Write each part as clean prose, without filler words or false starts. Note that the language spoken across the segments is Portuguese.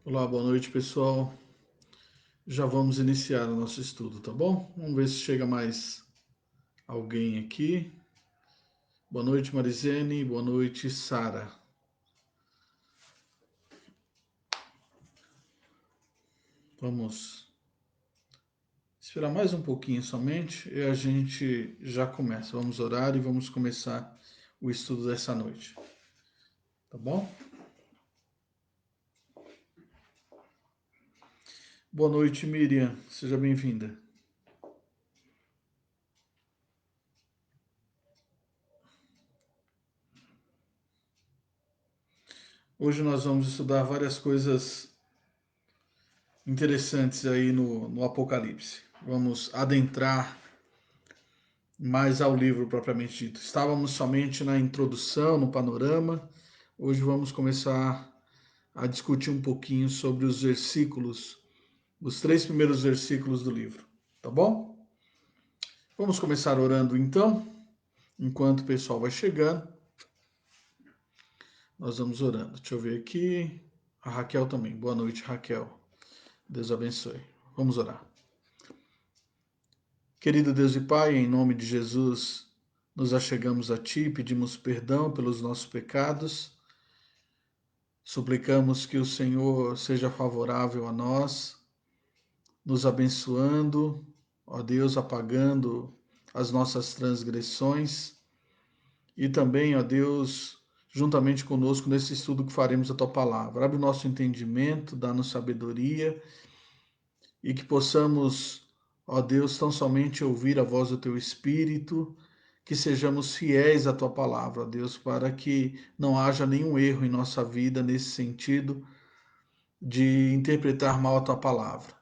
Olá, boa noite, pessoal. Já vamos iniciar o nosso estudo, tá bom? Vamos ver se chega mais alguém aqui. Boa noite, Marizene. Boa noite, Sara. Vamos esperar mais um pouquinho somente e a gente já começa. Vamos orar e vamos começar o estudo dessa noite, tá bom? Boa noite, Miriam. Seja bem-vinda. Hoje nós vamos estudar várias coisas interessantes aí no Apocalipse. Vamos adentrar mais ao livro propriamente dito. Estávamos somente na introdução, no panorama. Hoje vamos começar a discutir um pouquinho sobre os versículos, os 3 primeiros versículos do livro, tá bom? Vamos começar orando então, enquanto o pessoal vai chegando. Nós vamos orando. Deixa eu ver aqui. A Raquel também. Boa noite, Raquel. Deus abençoe. Vamos orar. Querido Deus e Pai, em nome de Jesus, nos achegamos a Ti, pedimos perdão pelos nossos pecados. Suplicamos que o Senhor seja favorável a nós, nos abençoando, ó Deus, apagando as nossas transgressões e também, ó Deus, juntamente conosco nesse estudo que faremos a tua palavra. Abre o nosso entendimento, dá-nos sabedoria e que possamos, ó Deus, tão somente ouvir a voz do teu Espírito, que sejamos fiéis à tua palavra, ó Deus, para que não haja nenhum erro em nossa vida nesse sentido de interpretar mal a tua palavra.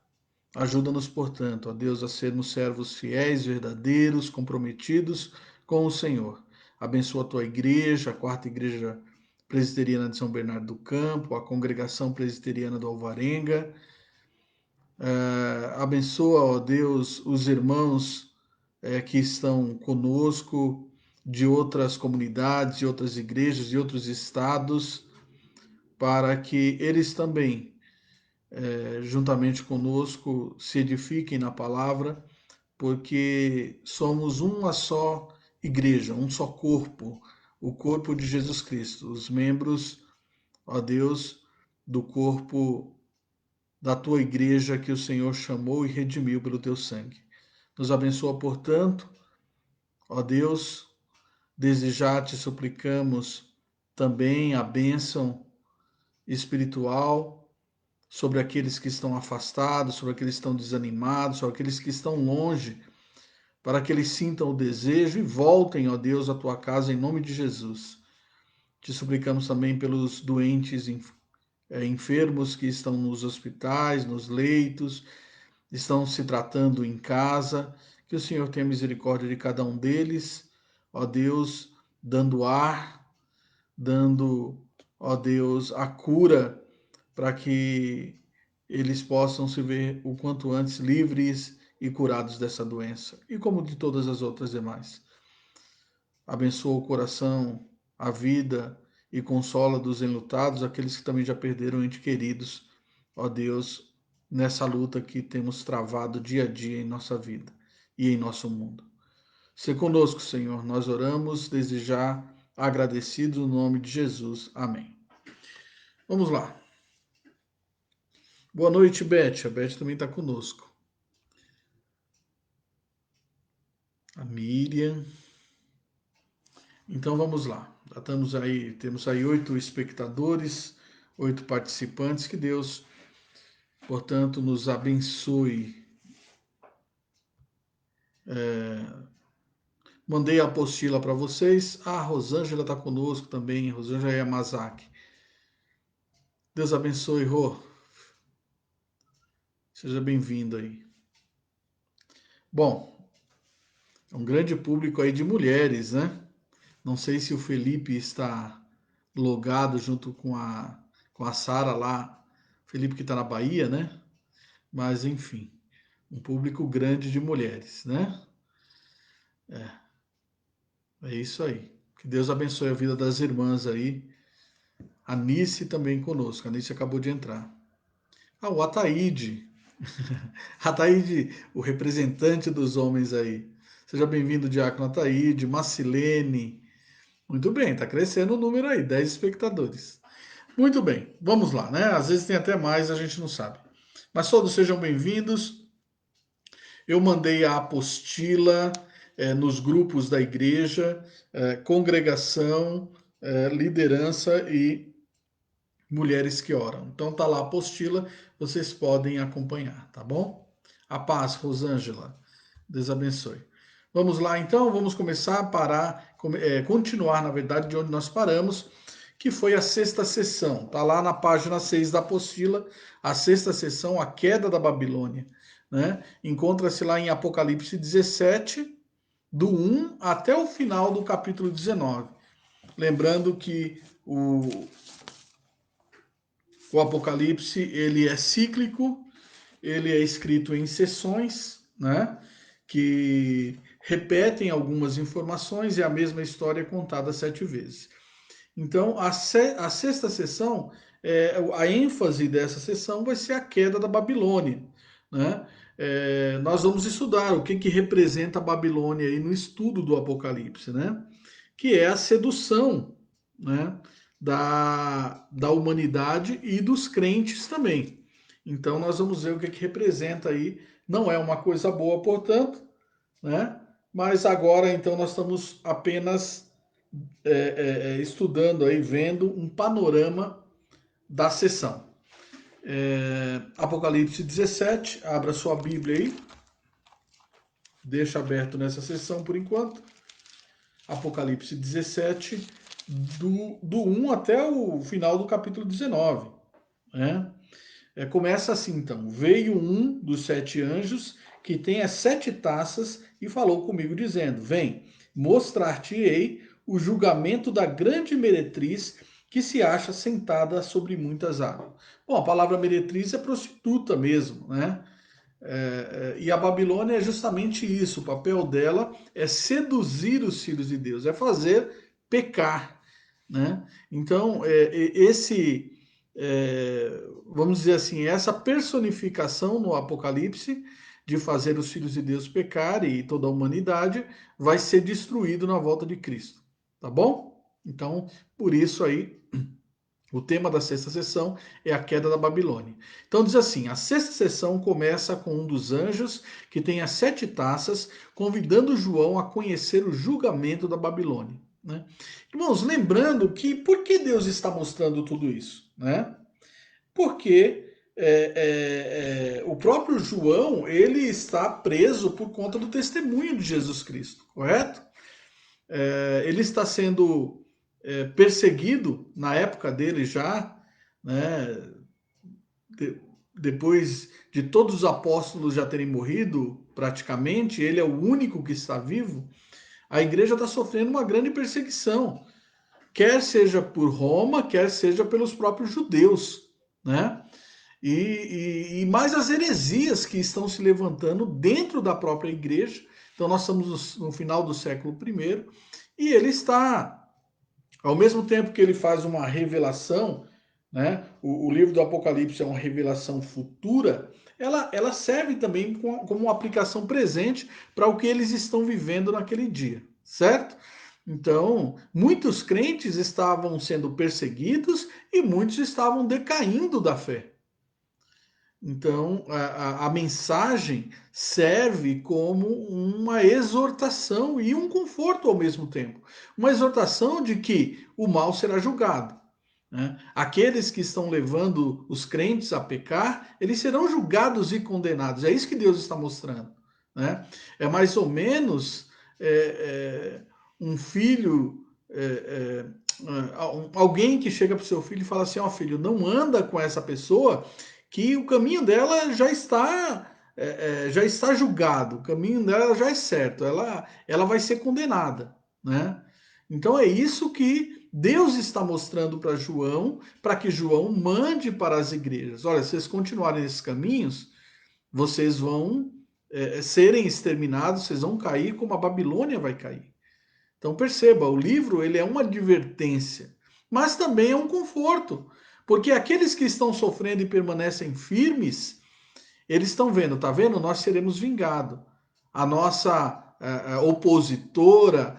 Ajuda-nos, portanto, ó Deus, a sermos servos fiéis, verdadeiros, comprometidos com o Senhor. Abençoa a tua igreja, a quarta igreja presbiteriana de São Bernardo do Campo, a congregação presbiteriana do Alvarenga. Abençoa, ó Deus, os irmãos que estão conosco de outras comunidades, de outras igrejas, de outros estados, para que eles também juntamente conosco, se edifiquem na palavra, porque somos uma só igreja, um só corpo, o corpo de Jesus Cristo, os membros, ó Deus, do corpo da tua igreja que o Senhor chamou e redimiu pelo teu sangue. Nos abençoa, portanto, ó Deus, desde já te suplicamos também a bênção espiritual sobre aqueles que estão afastados, sobre aqueles que estão desanimados, sobre aqueles que estão longe, para que eles sintam o desejo e voltem, ó Deus, à tua casa em nome de Jesus. Te suplicamos também pelos doentes enfermos que estão nos hospitais, nos leitos, estão se tratando em casa, que o Senhor tenha misericórdia de cada um deles, ó Deus, dando ar, dando, ó Deus, a cura para que eles possam se ver o quanto antes livres e curados dessa doença, e como de todas as outras demais. Abençoa o coração, a vida e consola dos enlutados, aqueles que também já perderam entes queridos, ó Deus, nessa luta que temos travado dia a dia em nossa vida e em nosso mundo. Se conosco, Senhor, nós oramos desde já agradecidos no nome de Jesus. Amém. Vamos lá. Boa noite, Beth. A Beth também está conosco. A Miriam. Então vamos lá. Já estamos aí, temos aí 8 espectadores, 8 participantes. Que Deus, portanto, nos abençoe. Mandei a apostila para vocês. A Rosângela está conosco também. Rosângela Yamazaki. Deus abençoe, Rô. Seja bem-vindo aí. Bom, é um grande público aí de mulheres, né? Não sei se o Felipe está logado junto com a Sara lá. Felipe que está na Bahia, né? Mas enfim, um público grande de mulheres, né? É isso aí. Que Deus abençoe a vida das irmãs aí. A Nice também conosco. A Nice acabou de entrar. Ah, o Ataíde. Ataíde, o representante dos homens aí. Seja bem-vindo, Diácono Ataíde, Macilene. Muito bem, está crescendo o número aí, 10 espectadores. Muito bem, vamos lá, né? Às vezes tem até mais, a gente não sabe. Mas todos sejam bem-vindos. Eu mandei a apostila nos grupos da igreja, congregação, liderança e mulheres que oram. Então tá lá a apostila, vocês podem acompanhar, tá bom? A paz, Rosângela. Deus abençoe. Vamos lá então, vamos começar a continuar, na verdade, de onde nós paramos, que foi a sexta sessão. Tá lá na página 6 da apostila, a sexta sessão, a queda da Babilônia. Né? Encontra-se lá em Apocalipse 17, do 1 até o final do capítulo 19. Lembrando que o Apocalipse ele é cíclico, ele é escrito em sessões, né? Que repetem algumas informações e a mesma história é contada 7 vezes. Então, a sexta sessão, a ênfase dessa sessão vai ser a queda da Babilônia. Né? Nós vamos estudar o que representa a Babilônia aí no estudo do Apocalipse, né? Que é a sedução, né? da humanidade e dos crentes também. Então, nós vamos ver o que representa aí. Não é uma coisa boa, portanto, né? Mas agora, então, nós estamos apenas estudando aí, vendo um panorama da sessão. Apocalipse 17, abra sua Bíblia aí, deixa aberto nessa sessão por enquanto. Apocalipse 17, do 1 até o final do capítulo 19. Né? Começa assim então: veio um dos 7 anjos que tem as 7 taças e falou comigo dizendo: vem, mostrar-te-ei o julgamento da grande meretriz que se acha sentada sobre muitas águas. Bom, a palavra meretriz é prostituta mesmo, né? E a Babilônia é justamente isso. O papel dela é seduzir os filhos de Deus, é fazer pecar, né? Então, vamos dizer assim, essa personificação no Apocalipse de fazer os filhos de Deus pecar e toda a humanidade vai ser destruído na volta de Cristo, tá bom? Então, por isso aí, o tema da sexta sessão é a queda da Babilônia. Então diz assim, a sexta sessão começa com um dos anjos que tem as 7 taças, convidando João a conhecer o julgamento da Babilônia. Né? Irmãos, lembrando que por que Deus está mostrando tudo isso? Né? Porque o próprio João ele está preso por conta do testemunho de Jesus Cristo, correto? Ele está sendo perseguido na época dele já, né? Depois de todos os apóstolos já terem morrido, praticamente, ele é o único que está vivo. A igreja está sofrendo uma grande perseguição, quer seja por Roma, quer seja pelos próprios judeus, né? E mais as heresias que estão se levantando dentro da própria igreja. Então, nós estamos no final do século I e ele está, ao mesmo tempo que ele faz uma revelação, né? O livro do Apocalipse é uma revelação futura, ela serve também como uma aplicação presente para o que eles estão vivendo naquele dia, certo? Então, muitos crentes estavam sendo perseguidos e muitos estavam decaindo da fé. Então, a mensagem serve como uma exortação e um conforto ao mesmo tempo. Uma exortação de que o mal será julgado. Né? Aqueles que estão levando os crentes a pecar, eles serão julgados e condenados. É isso que Deus está mostrando. Né? É mais ou menos um filho, alguém que chega para o seu filho e fala assim: ó, filho, não anda com essa pessoa, que o caminho dela já está julgado, o caminho dela já é certo, ela vai ser condenada, né? Então é isso que Deus está mostrando para João, para que João mande para as igrejas. Olha, se vocês continuarem nesses caminhos, vocês vão serem exterminados, vocês vão cair como a Babilônia vai cair. Então perceba, o livro ele é uma advertência, mas também é um conforto, Porque aqueles que estão sofrendo e permanecem firmes, eles estão vendo, tá vendo? Nós seremos vingados. A nossa opositora,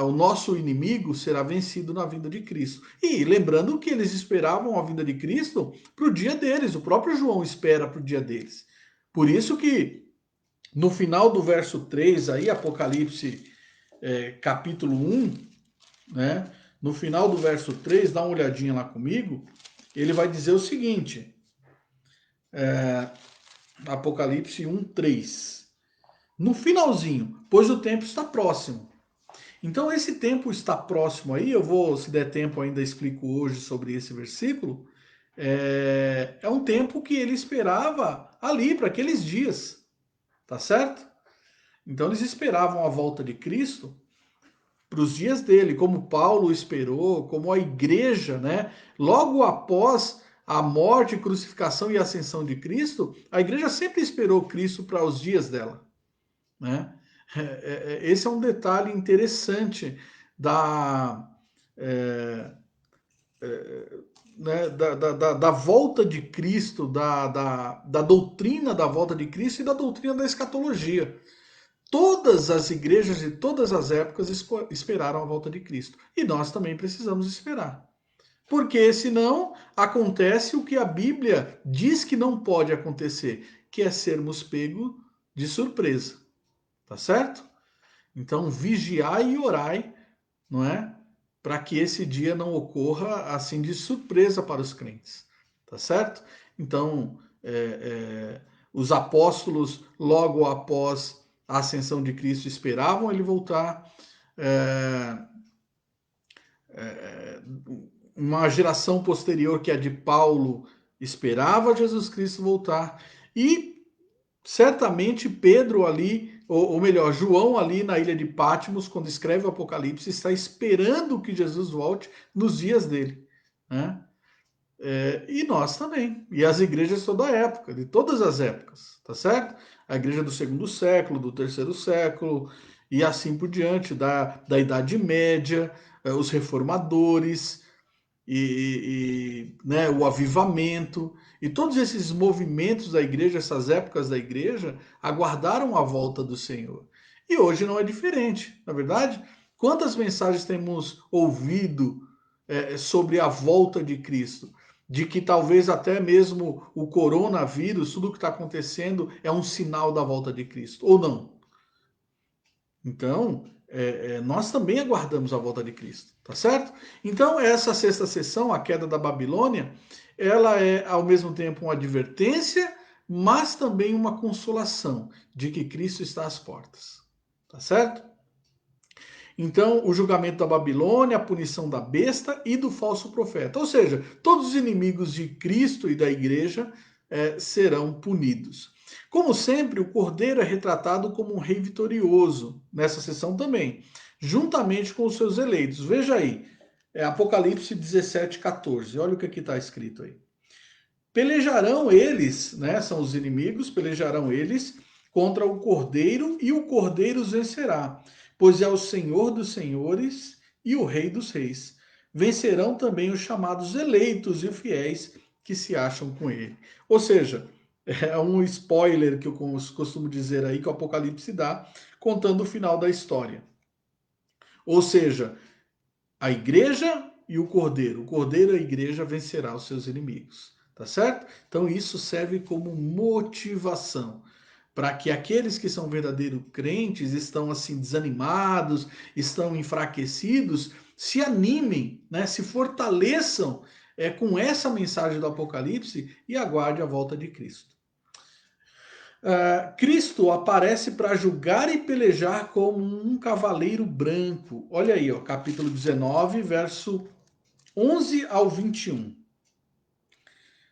o nosso inimigo será vencido na vinda de Cristo. E lembrando que eles esperavam a vinda de Cristo para o dia deles, o próprio João espera para o dia deles. Por isso que no final do verso 3, aí, Apocalipse capítulo 1, né? No final do verso 3, dá uma olhadinha lá comigo, ele vai dizer o seguinte, Apocalipse 1, 3. No finalzinho, pois o tempo está próximo. Então, esse tempo está próximo aí, eu vou, se der tempo ainda, explico hoje sobre esse versículo. É um tempo que ele esperava ali, para aqueles dias, tá certo? Então, eles esperavam a volta de Cristo para os dias dele, como Paulo esperou, como a igreja, né? Logo após a morte, crucificação e ascensão de Cristo, a igreja sempre esperou Cristo para os dias dela, né? Esse é um detalhe interessante da, é, né, da volta de Cristo, da doutrina da volta de Cristo e da doutrina da escatologia. Todas as igrejas de todas as épocas esperaram a volta de Cristo. E nós também precisamos esperar. Porque senão acontece o que a Bíblia diz que não pode acontecer, que é sermos pegos de surpresa. Tá certo? Então vigiai e orai, não é? Para que esse dia não ocorra assim de surpresa para os crentes. Tá certo? Então, os apóstolos, logo após a ascensão de Cristo, esperavam ele voltar. Uma geração posterior, que é a de Paulo, esperava Jesus Cristo voltar. E certamente Pedro ali, ou melhor, João ali na ilha de Patmos, quando escreve o Apocalipse, está esperando que Jesus volte nos dias dele, né? E nós também, e as igrejas de toda a época, de todas as épocas, tá certo? A igreja do segundo século, do terceiro século, e assim por diante, da Idade Média, os reformadores, né, o avivamento, e todos esses movimentos da igreja, essas épocas da igreja, aguardaram a volta do Senhor. E hoje não é diferente, na verdade. Quantas mensagens temos ouvido sobre a volta de Cristo? De que talvez até mesmo o coronavírus, tudo o que está acontecendo, é um sinal da volta de Cristo, ou não? Então, nós também aguardamos a volta de Cristo, tá certo? Então, essa sexta sessão, a queda da Babilônia, ela é ao mesmo tempo uma advertência, mas também uma consolação de que Cristo está às portas, tá certo? Então, o julgamento da Babilônia, a punição da besta e do falso profeta. Ou seja, todos os inimigos de Cristo e da igreja serão punidos. Como sempre, o Cordeiro é retratado como um rei vitorioso, nessa sessão também, juntamente com os seus eleitos. Veja aí, Apocalipse 17, 14. Olha o que aqui está escrito aí. Pelejarão eles, né, são os inimigos, pelejarão eles contra o Cordeiro, e o Cordeiro os vencerá, pois é o Senhor dos senhores e o Rei dos reis. Vencerão também os chamados eleitos e fiéis que se acham com ele. Ou seja, é um spoiler que eu costumo dizer aí, que o Apocalipse dá, contando o final da história. Ou seja, a igreja e o Cordeiro e a igreja vencerá os seus inimigos. Tá certo? Então isso serve como motivação para que aqueles que são verdadeiros crentes, estão assim desanimados, estão enfraquecidos, se animem, né? Se fortaleçam com essa mensagem do Apocalipse e aguarde a volta de Cristo. Cristo aparece para julgar e pelejar como um cavaleiro branco. Olha aí, ó, capítulo 19, verso 11 ao 21.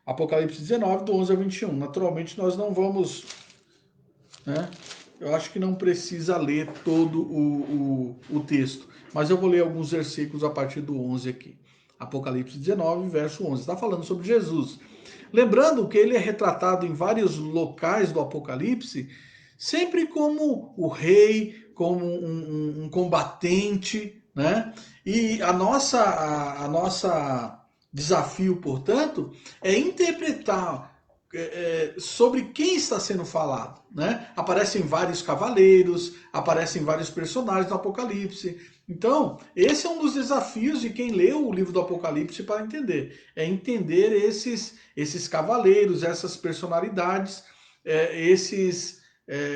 Apocalipse 19, do 11 ao 21. Naturalmente, nós não vamos, né? Eu acho que não precisa ler todo o texto, mas eu vou ler alguns versículos a partir do 11 aqui. Apocalipse 19, verso 11. Está falando sobre Jesus. Lembrando que ele é retratado em vários locais do Apocalipse, sempre como o rei, como um combatente, né? E a nossa desafio, portanto, é interpretar sobre quem está sendo falado, né? Aparecem vários cavaleiros, aparecem vários personagens do Apocalipse. Então, esse é um dos desafios de quem lê o livro do Apocalipse para entender. É entender esses cavaleiros, essas personalidades, esses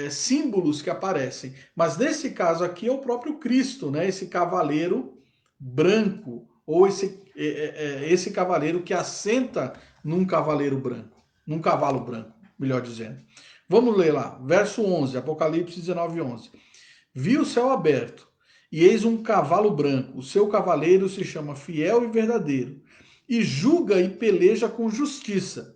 símbolos que aparecem. Mas nesse caso aqui é o próprio Cristo, né? Esse cavaleiro branco, ou esse cavaleiro que assenta num cavaleiro branco, num cavalo branco, melhor dizendo. Vamos ler lá, verso 11, Apocalipse 19, 11. Vi o céu aberto, e eis um cavalo branco. O seu cavaleiro se chama Fiel e Verdadeiro, e julga e peleja com justiça.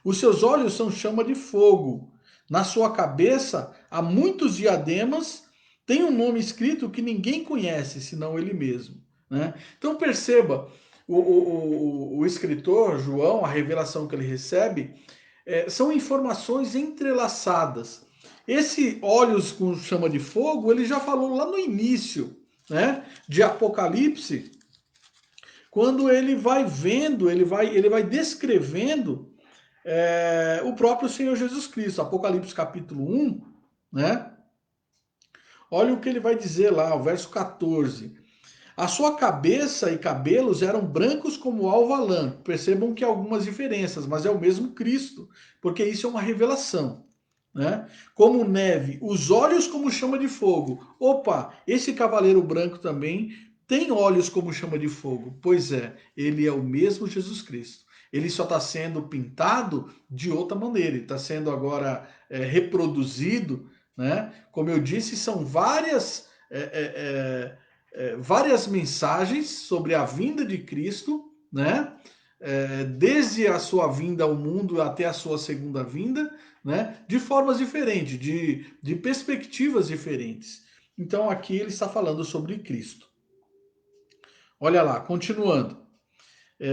Os seus olhos são chama de fogo. Na sua cabeça há muitos diademas. Tem um nome escrito que ninguém conhece, senão ele mesmo. Né? Então perceba, o escritor João, a revelação que ele recebe, são informações entrelaçadas. Esse olhos com chama de fogo, ele já falou lá no início, né, de Apocalipse, quando ele vai vendo, ele vai descrevendo o próprio Senhor Jesus Cristo. Apocalipse capítulo 1, né? Olha o que ele vai dizer lá, o verso 14. A sua cabeça e cabelos eram brancos como alva lã. Percebam que há algumas diferenças, mas é o mesmo Cristo, porque isso é uma revelação. Né? Como neve, os olhos como chama de fogo. Opa, esse cavaleiro branco também tem olhos como chama de fogo. Pois é, ele é o mesmo Jesus Cristo. Ele só está sendo pintado de outra maneira, ele está sendo agora reproduzido. Né? Como eu disse, são várias mensagens sobre a vinda de Cristo, né? Desde a sua vinda ao mundo até a sua segunda vinda, né? De formas diferentes, de perspectivas diferentes. Então aqui ele está falando sobre Cristo. Olha lá, continuando.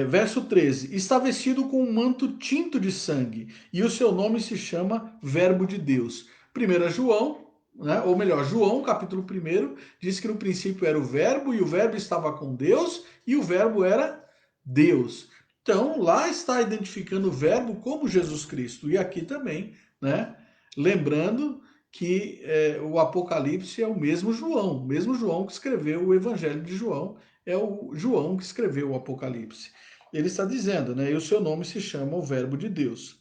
Verso 13: está vestido com um manto tinto de sangue, e o seu nome se chama Verbo de Deus. 1 João, né, ou melhor, João, capítulo 1, diz que no princípio era o Verbo, e o Verbo estava com Deus, e o Verbo era Deus. Então, lá está identificando o Verbo como Jesus Cristo. E aqui também, né, lembrando que o Apocalipse é o mesmo João que escreveu o Evangelho de João, é o João que escreveu o Apocalipse. Ele está dizendo, né? E o seu nome se chama o Verbo de Deus.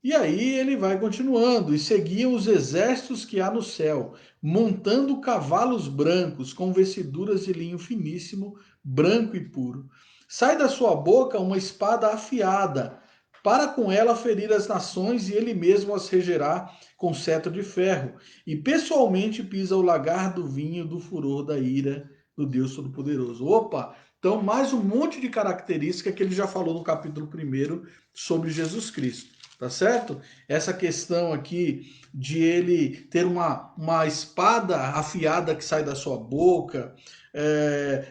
E aí ele vai continuando, e seguiam os exércitos que há no céu, montando cavalos brancos, com vestiduras de linho finíssimo, branco e puro. Sai da sua boca uma espada afiada, para com ela ferir as nações, e ele mesmo as regerá com cetro de ferro, e pessoalmente pisa o lagar do vinho do furor da ira do Deus Todo-Poderoso. Opa! Então, mais um monte de característica que ele já falou no capítulo 1 sobre Jesus Cristo. Tá certo? Essa questão aqui de ele ter uma espada afiada que sai da sua boca,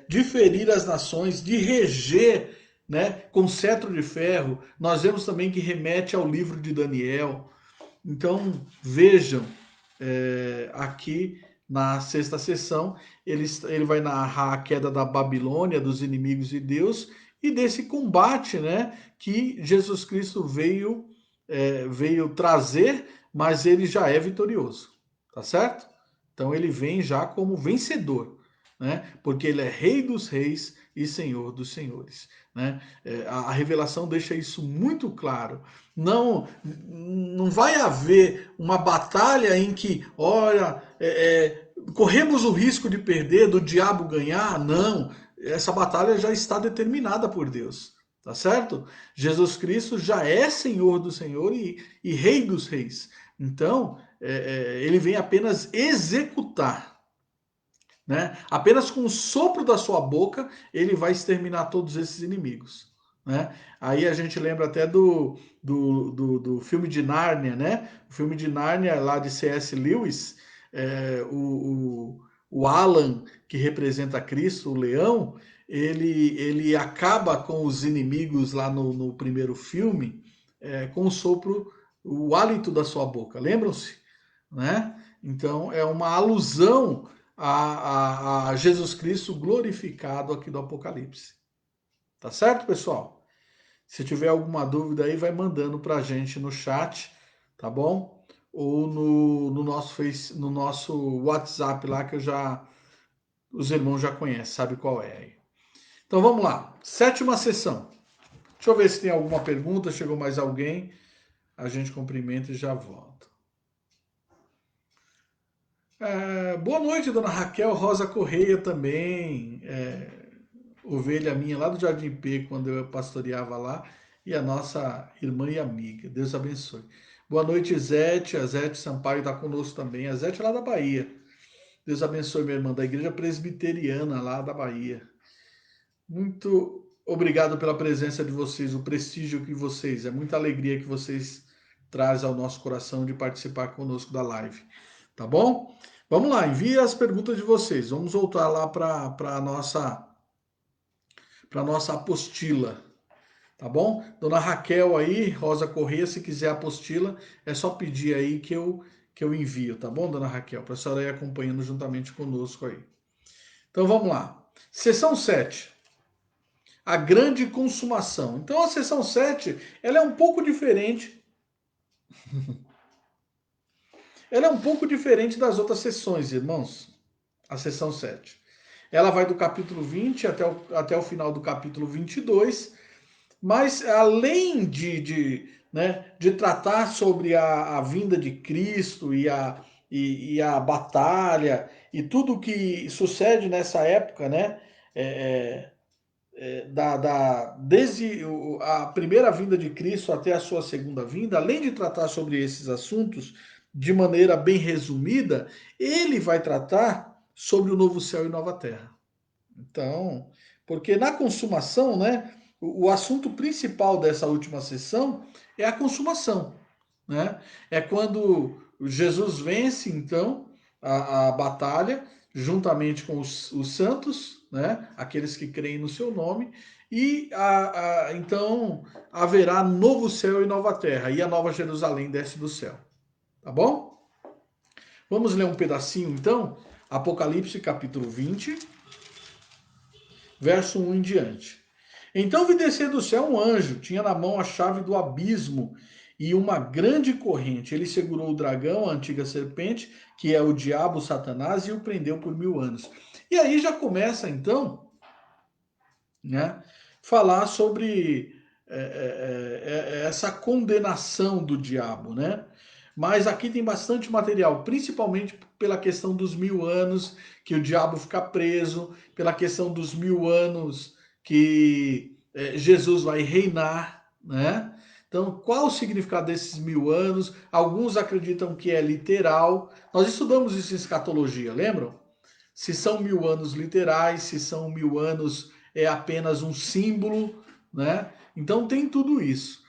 de ferir as nações, de reger, né, com cetro de ferro. Nós vemos também que remete ao livro de Daniel. Então, vejam, aqui na sexta sessão, ele vai narrar a queda da Babilônia, dos inimigos de Deus, e desse combate, né, que Jesus Cristo veio trazer, mas ele já é vitorioso, tá certo? Então ele vem já como vencedor, né? Porque ele é Rei dos Reis e Senhor dos Senhores, né? A revelação deixa isso muito claro. Não vai haver uma batalha em que, olha, corremos o risco de perder, do diabo ganhar. Não, essa batalha já está determinada por Deus. Tá certo? Jesus Cristo já é Senhor do Senhor e Rei dos Reis. Então, ele vem apenas executar. Né? Apenas com o sopro da sua boca, ele vai exterminar todos esses inimigos. Né? Aí a gente lembra até do filme de Nárnia, né? O filme de Nárnia, lá de C.S. Lewis, o Alan, que representa Cristo, o leão, ele acaba com os inimigos lá no primeiro filme com o sopro, o hálito da sua boca. Lembram-se? Né? Então é uma alusão a Jesus Cristo glorificado aqui do Apocalipse. Tá certo, pessoal? Se tiver alguma dúvida aí, vai mandando para a gente no chat, tá bom? Ou no nosso no nosso WhatsApp lá, que os irmãos já conhecem, sabe qual é aí. Então vamos lá, sétima sessão. Deixa eu ver se tem alguma pergunta, chegou mais alguém. A gente cumprimenta e já volta. Boa noite, dona Raquel Rosa Correia também. Ovelha minha lá do Jardim P, quando eu pastoreava lá, e a nossa irmã e amiga. Deus abençoe. Boa noite, Zete. A Zete Sampaio está conosco também. A Zete é lá da Bahia. Deus abençoe, minha irmã, da Igreja Presbiteriana lá da Bahia. Muito obrigado pela presença de vocês, o prestígio que vocês, é muita alegria que vocês trazem ao nosso coração de participar conosco da live. Tá bom? Vamos lá, envie as perguntas de vocês. Vamos voltar lá para a nossa apostila. Tá bom? Dona Raquel aí, Rosa Corrêa, se quiser a apostila, é só pedir aí que eu envio, tá bom, dona Raquel? Para a senhora ir acompanhando juntamente conosco aí. Então vamos lá. Seção 7. A grande consumação. Então a seção 7, ela é um pouco diferente. Ela é um pouco diferente das outras sessões, irmãos. A seção 7. Ela vai do capítulo 20 até o final do capítulo 22. Mas além de tratar sobre a vinda de Cristo e a batalha e tudo que sucede nessa época, né? É, desde a primeira vinda de Cristo até a sua segunda vinda, além de tratar sobre esses assuntos de maneira bem resumida, ele vai tratar sobre o novo céu e nova terra. Então, porque na consumação, né, o assunto principal dessa última sessão é a consumação, né? É quando Jesus vence, então, a batalha, juntamente com os santos, né? Aqueles que creem no seu nome, e então haverá novo céu e nova terra, e a nova Jerusalém desce do céu. Tá bom? Vamos ler um pedacinho, então? Apocalipse capítulo 20, verso 1 em diante. Então vi descer do céu um anjo, tinha na mão a chave do abismo e uma grande corrente. Ele segurou o dragão, a antiga serpente, que é o diabo, Satanás, e o prendeu por 1000 anos. E aí já começa, então, né, falar sobre essa condenação do diabo, né? Mas aqui tem bastante material, principalmente pela questão dos 1000 anos que o diabo fica preso, pela questão dos 1000 anos que Jesus vai reinar, né? Então, qual o significado desses 1000 anos? Alguns acreditam que é literal. Nós estudamos isso em escatologia, lembram? Se são 1000 anos literais, se são 1000 anos é apenas um símbolo, né? Então tem tudo isso.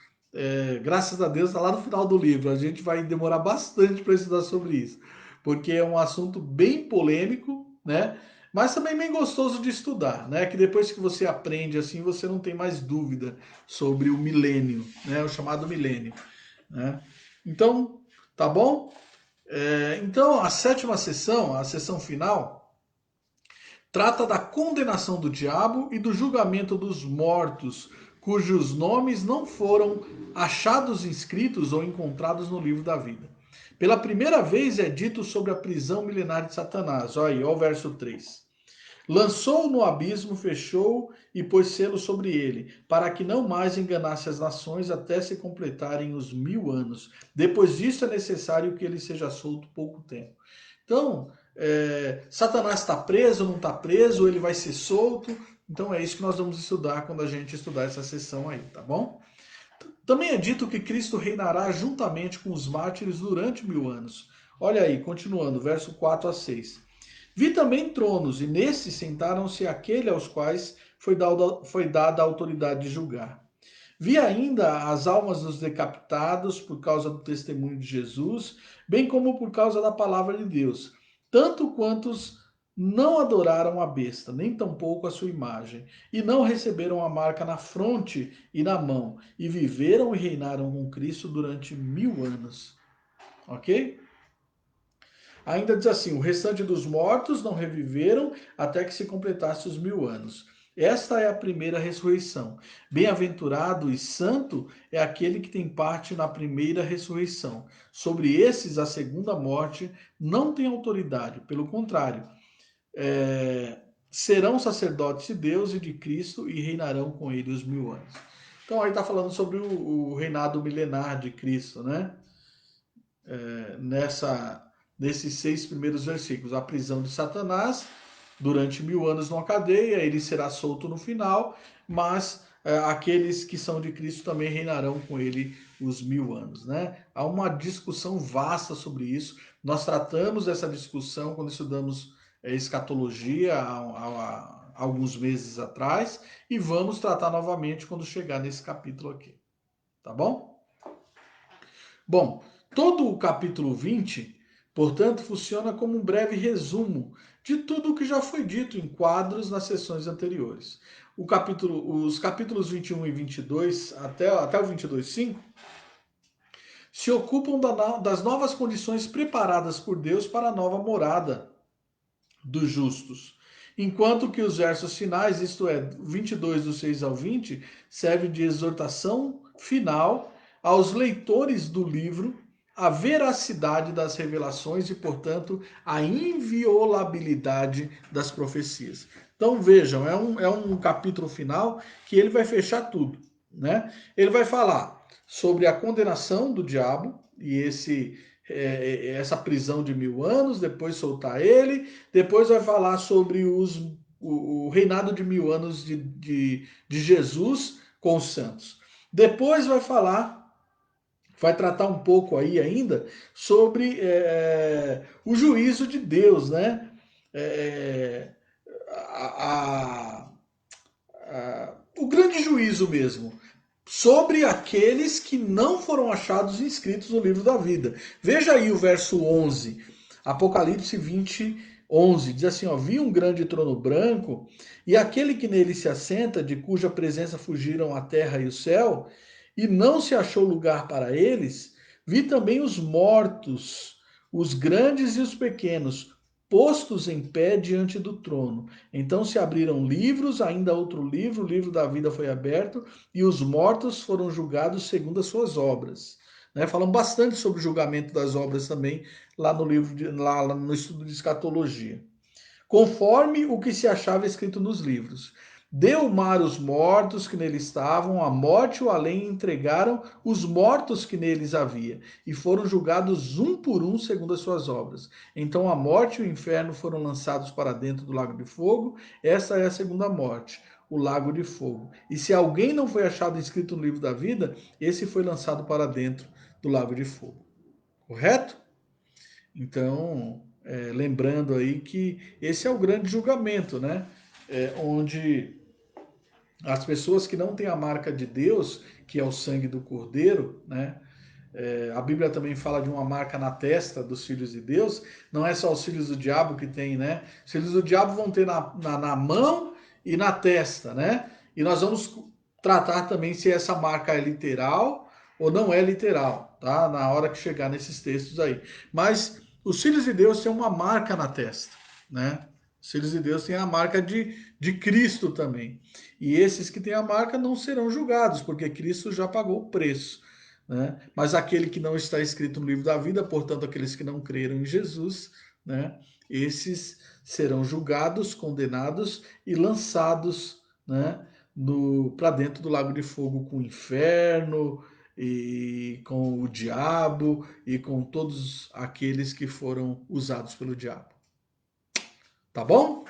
Graças a Deus está lá no final do livro. A gente vai demorar bastante para estudar sobre isso, porque é um assunto bem polêmico, né? Mas também bem gostoso de estudar, né? Que depois que você aprende assim, você não tem mais dúvida sobre o milênio, né? O chamado milênio, né? Então, tá bom? Então, a sétima sessão, a sessão final, trata da condenação do diabo e do julgamento dos mortos, cujos nomes não foram achados inscritos ou encontrados no livro da vida. Pela primeira vez é dito sobre a prisão milenar de Satanás. Olha aí, olha o verso 3. Lançou-o no abismo, fechou e pôs selo sobre ele, para que não mais enganasse as nações até se completarem os 1000 anos. Depois disso é necessário que ele seja solto pouco tempo. Então, Satanás está preso, não está preso, ele vai ser solto. Então é isso que nós vamos estudar quando a gente estudar essa sessão aí, tá bom? Também é dito que Cristo reinará juntamente com os mártires durante 1000 anos. Olha aí, continuando, verso 4 a 6. Vi também tronos, e nesses sentaram-se aquele aos quais foi dada a autoridade de julgar. Vi ainda as almas dos decapitados por causa do testemunho de Jesus, bem como por causa da palavra de Deus, tanto quantos não adoraram a besta, nem tampouco a sua imagem, e não receberam a marca na fronte e na mão, e viveram e reinaram com Cristo durante 1000 anos. Ok? Ainda diz assim: o restante dos mortos não reviveram até que se completasse os 1000 anos. Esta é a primeira ressurreição. Bem-aventurado e santo é aquele que tem parte na primeira ressurreição. Sobre esses, a segunda morte não tem autoridade. Pelo contrário, serão sacerdotes de Deus e de Cristo e reinarão com ele os 1000 anos. Então aí está falando sobre o reinado milenar de Cristo, né? Nesses 6 primeiros versículos. A prisão de Satanás durante 1000 anos numa cadeia, ele será solto no final, mas aqueles que são de Cristo também reinarão com ele os 1000 anos, né? Há uma discussão vasta sobre isso. Nós tratamos essa discussão quando estudamos escatologia há alguns meses atrás e vamos tratar novamente quando chegar nesse capítulo aqui, tá bom? Bom, todo o capítulo 20, portanto, funciona como um breve resumo de tudo o que já foi dito em quadros nas sessões anteriores. Os capítulos 21 e 22, até o 22:5, se ocupam das novas condições preparadas por Deus para a nova morada dos justos. Enquanto que os versos finais, isto é, 22 do 6 ao 20, servem de exortação final aos leitores do livro a veracidade das revelações e, portanto, a inviolabilidade das profecias. Então vejam, é um capítulo final que ele vai fechar tudo, né? Ele vai falar sobre a condenação do diabo e essa prisão de 1000 anos, depois soltar ele, depois vai falar sobre o reinado de 1000 anos de Jesus com os santos. Depois vai tratar um pouco aí ainda sobre o juízo de Deus, né? O grande juízo mesmo, sobre aqueles que não foram achados inscritos no livro da vida. Veja aí o verso 11, Apocalipse 20, 11, diz assim, ó, vi um grande trono branco, e aquele que nele se assenta, de cuja presença fugiram a terra e o céu, e não se achou lugar para eles, vi também os mortos, os grandes e os pequenos, postos em pé diante do trono. Então se abriram livros, ainda outro livro, o livro da vida foi aberto, e os mortos foram julgados segundo as suas obras. Né? Falam bastante sobre o julgamento das obras também lá no livro, lá no estudo de escatologia. Conforme o que se achava escrito nos livros. Deu o mar os mortos que nele estavam, a morte e o além entregaram os mortos que neles havia, e foram julgados um por um segundo as suas obras. Então a morte e o inferno foram lançados para dentro do lago de fogo. Essa é a segunda morte, o lago de fogo. E se alguém não foi achado inscrito no livro da vida, esse foi lançado para dentro do lago de fogo. Correto? Então, lembrando aí que esse é o grande julgamento, né? Onde as pessoas que não têm a marca de Deus, que é o sangue do Cordeiro, né? A Bíblia também fala de uma marca na testa dos filhos de Deus. Não é só os filhos do diabo que tem, né? Os filhos do diabo vão ter na mão e na testa, né? E nós vamos tratar também se essa marca é literal ou não é literal, tá? Na hora que chegar nesses textos aí. Mas os filhos de Deus têm uma marca na testa, né? Os filhos de Deus têm a marca de Cristo também. E esses que têm a marca não serão julgados, porque Cristo já pagou o preço. Né? Mas aquele que não está escrito no livro da vida, portanto, aqueles que não creram em Jesus, né? Esses serão julgados, condenados e lançados, né? Para dentro do lago de fogo com o inferno e com o diabo e com todos aqueles que foram usados pelo diabo. Tá bom?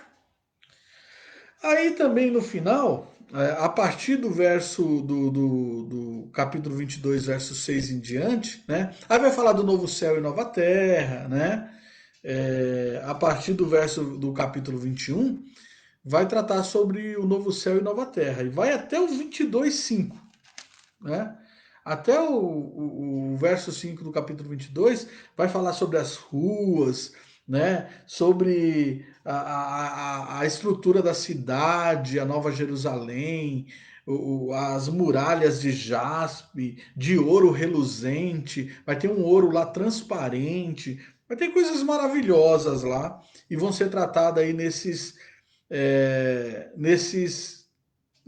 Aí também no final, a partir do verso do capítulo 22, verso 6 em diante, né? Aí vai falar do novo céu e nova terra, né? A partir do capítulo 21, vai tratar sobre o novo céu e nova terra. E vai até o 22:5, né? Até o verso 5 do capítulo 22 vai falar sobre as ruas, né? Sobre a estrutura da cidade, a Nova Jerusalém, as muralhas de jaspe, de ouro reluzente, vai ter um ouro lá transparente, vai ter coisas maravilhosas lá e vão ser tratadas aí nesses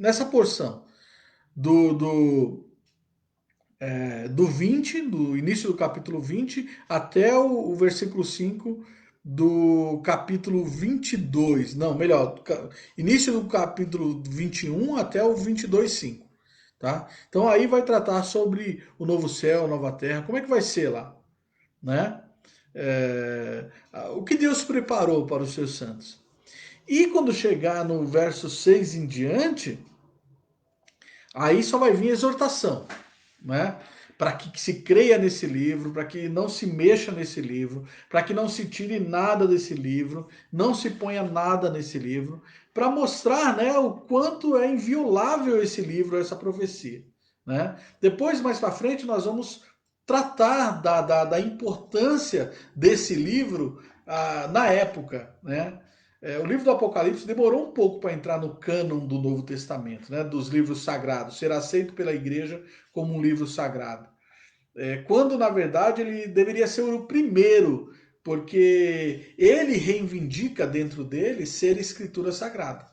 nessa porção do 20, do início do capítulo 20, até o versículo 5 do capítulo 22. Não, melhor, início do capítulo 21 até o 22, 5. Tá? Então aí vai tratar sobre o novo céu, a nova terra, como é que vai ser lá, né? É, o que Deus preparou para os seus santos. E quando chegar no verso 6 em diante, aí só vai vir exortação, né? Para que se creia nesse livro, para que não se mexa nesse livro, para que não se tire nada desse livro, não se ponha nada nesse livro, para mostrar, né, o quanto é inviolável esse livro, essa profecia, né? Depois, mais para frente, nós vamos tratar da importância desse livro na época, né? O livro do Apocalipse demorou um pouco para entrar no cânon do Novo Testamento, né, dos livros sagrados, ser aceito pela igreja como um livro sagrado. Quando, na verdade, ele deveria ser o primeiro, porque ele reivindica dentro dele ser escritura sagrada,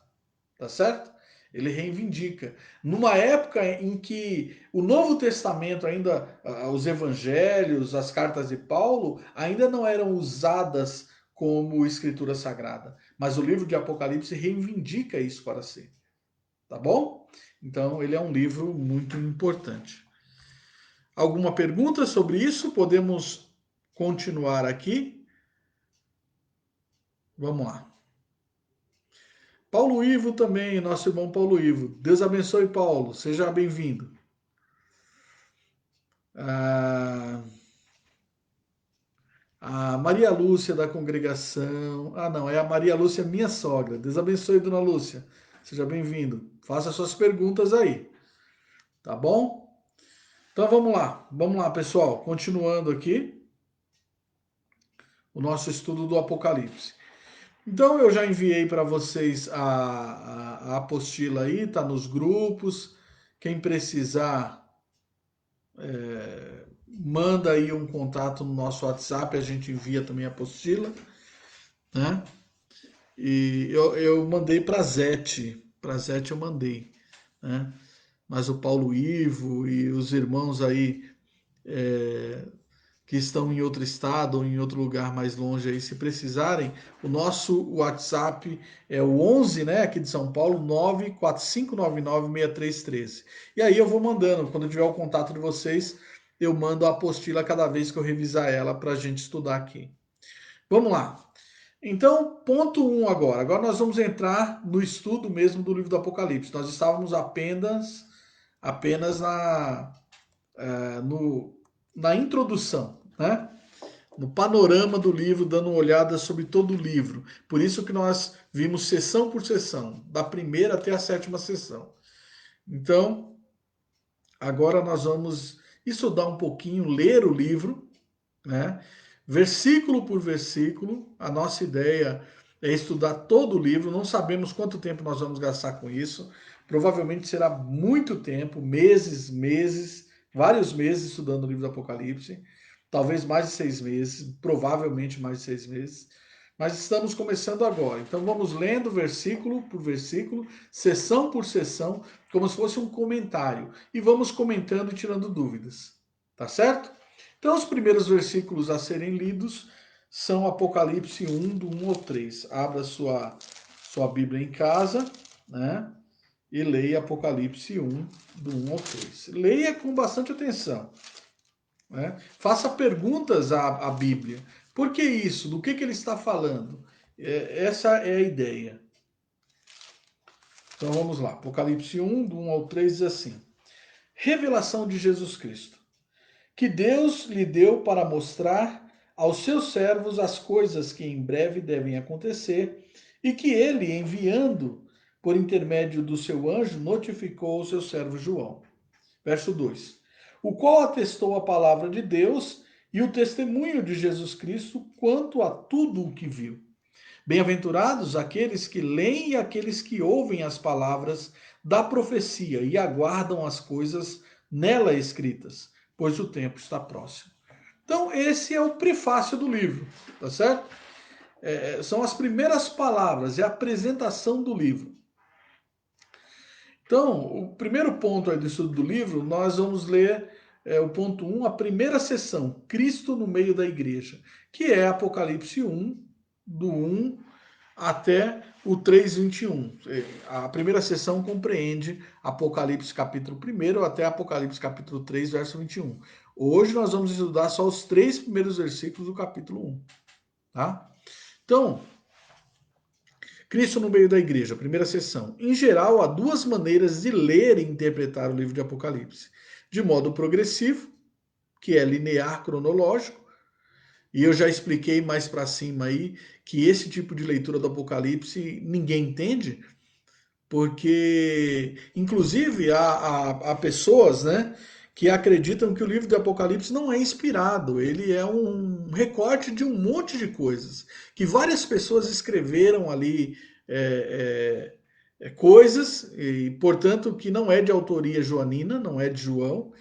tá certo? Ele reivindica. Numa época em que o Novo Testamento ainda, os evangelhos, as cartas de Paulo, ainda não eram usadas como escritura sagrada. Mas o livro de Apocalipse reivindica isso para si. Tá bom? Então, ele é um livro muito importante. Alguma pergunta sobre isso? Podemos continuar aqui? Vamos lá. Paulo Ivo também, nosso irmão Paulo Ivo. Deus abençoe, Paulo. Seja bem-vindo. A Maria Lúcia da congregação. Ah, não, é a Maria Lúcia, minha sogra. Deus abençoe, dona Lúcia. Seja bem-vindo. Faça suas perguntas aí. Tá bom? Então vamos lá. Vamos lá, pessoal. Continuando aqui o nosso estudo do Apocalipse. Então eu já enviei para vocês a apostila aí, tá nos grupos. Quem precisar, manda aí um contato no nosso WhatsApp, a gente envia também a apostila, né? E eu mandei para Zete eu mandei, né? Mas o Paulo Ivo e os irmãos aí é, que estão em outro estado ou em outro lugar mais longe aí, se precisarem, o nosso WhatsApp é o 11, né, aqui de São Paulo, 945996313. E aí eu vou mandando, quando eu tiver o contato de vocês, eu mando a apostila cada vez que eu revisar ela para a gente estudar aqui. Vamos lá. Então, ponto 1 agora. Agora nós vamos entrar no estudo mesmo do livro do Apocalipse. Nós estávamos apenas na introdução, né? No panorama do livro, dando uma olhada sobre todo o livro. Por isso que nós vimos sessão por sessão, da primeira até a sétima sessão. Então, agora nós vamos estudar um pouquinho, ler o livro, né? Versículo por versículo. A nossa ideia é estudar todo o livro. Não sabemos quanto tempo nós vamos gastar com isso. Provavelmente será muito tempo, meses, vários meses estudando o livro do Apocalipse. Talvez mais de 6 meses, provavelmente mais de 6 meses. Mas estamos começando agora. Então vamos lendo versículo por versículo, sessão por sessão, como se fosse um comentário. E vamos comentando e tirando dúvidas. Tá certo? Então, os primeiros versículos a serem lidos são Apocalipse 1, do 1 ao 3. Abra sua Bíblia em casa, né? E leia Apocalipse 1, do 1 ao 3. Leia com bastante atenção. Né? Faça perguntas à Bíblia. Por que isso? Do que ele está falando? Essa é a ideia. Então vamos lá. Apocalipse 1, do 1 ao 3 diz assim: Revelação de Jesus Cristo, que Deus lhe deu para mostrar aos seus servos as coisas que em breve devem acontecer, e que ele, enviando por intermédio do seu anjo, notificou ao seu servo João. Verso 2: O qual atestou a palavra de Deus e o testemunho de Jesus Cristo quanto a tudo o que viu. Bem-aventurados aqueles que leem e aqueles que ouvem as palavras da profecia e aguardam as coisas nela escritas, pois o tempo está próximo. Então, esse é o prefácio do livro, tá certo? São as primeiras palavras, é a apresentação do livro. Então, o primeiro ponto aí do estudo do livro, nós vamos ler o ponto 1, a primeira seção, Cristo no meio da igreja, que é Apocalipse 1, do 1 até o 3:21. A primeira seção compreende Apocalipse capítulo 1 até Apocalipse capítulo 3, verso 21. Hoje nós vamos estudar só os 3 primeiros versículos do capítulo 1, tá? Então, Cristo no meio da igreja, primeira sessão. Em geral, há duas maneiras de ler e interpretar o livro de Apocalipse. De modo progressivo, que é linear cronológico, e eu já expliquei mais para cima aí que esse tipo de leitura do Apocalipse ninguém entende, porque inclusive há pessoas, né, que acreditam que o livro de Apocalipse não é inspirado, ele é um recorte de um monte de coisas, que várias pessoas escreveram ali coisas, e portanto que não é de autoria joanina, não é de João.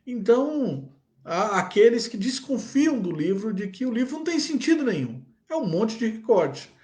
Então há aqueles que desconfiam do livro, de que o livro não tem sentido nenhum, é um monte de recorte.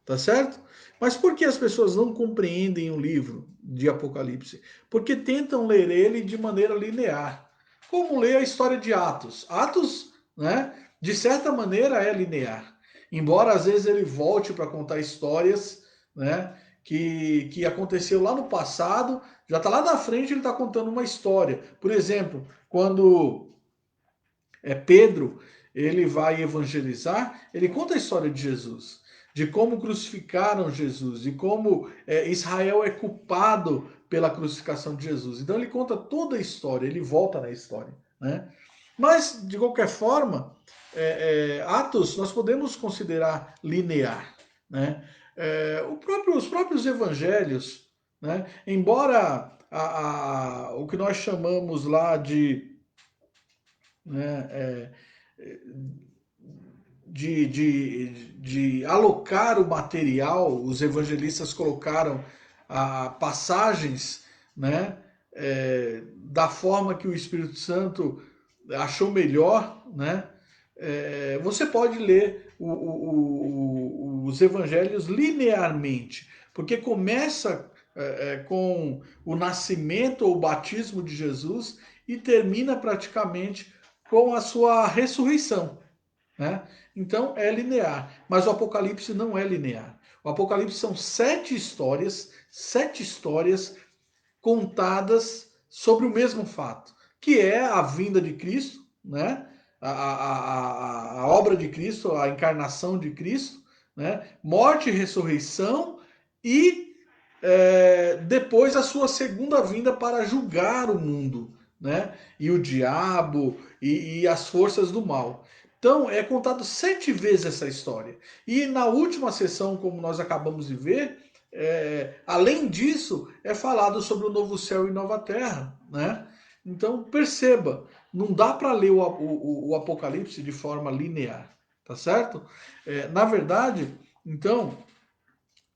Tá certo? Mas por que as pessoas não compreendem o livro de Apocalipse? Porque tentam ler ele de maneira linear. Como ler a história de Atos. Atos, né, de certa maneira é linear. Embora às vezes ele volte para contar histórias, né, que aconteceu lá no passado, já está lá na frente, ele está contando uma história. Por exemplo, quando Pedro ele vai evangelizar, ele conta a história de Jesus, de como crucificaram Jesus, de como Israel é culpado pela crucificação de Jesus. Então ele conta toda a história, ele volta na história, né? Mas de qualquer forma, Atos nós podemos considerar linear, né? Os próprios evangelhos, né? Embora o que nós chamamos lá né, de alocar o material, os evangelistas colocaram passagens, né, da forma que o Espírito Santo achou melhor, né? Você pode ler os evangelhos linearmente, porque começa com o nascimento ou o batismo de Jesus e termina praticamente com a sua ressurreição, né? Então é linear, mas o Apocalipse não é linear. O Apocalipse são sete histórias contadas sobre o mesmo fato, que é a vinda de Cristo, né? A obra de Cristo, a encarnação de Cristo, né? Morte e ressurreição e depois a sua segunda vinda para julgar o mundo, né? E o diabo e as forças do mal. Então é contado 7 vezes essa história. E na última sessão, como nós acabamos de ver, além disso, é falado sobre o novo céu e nova terra, né? Então perceba, não dá para ler o Apocalipse de forma linear, tá certo? Na verdade, então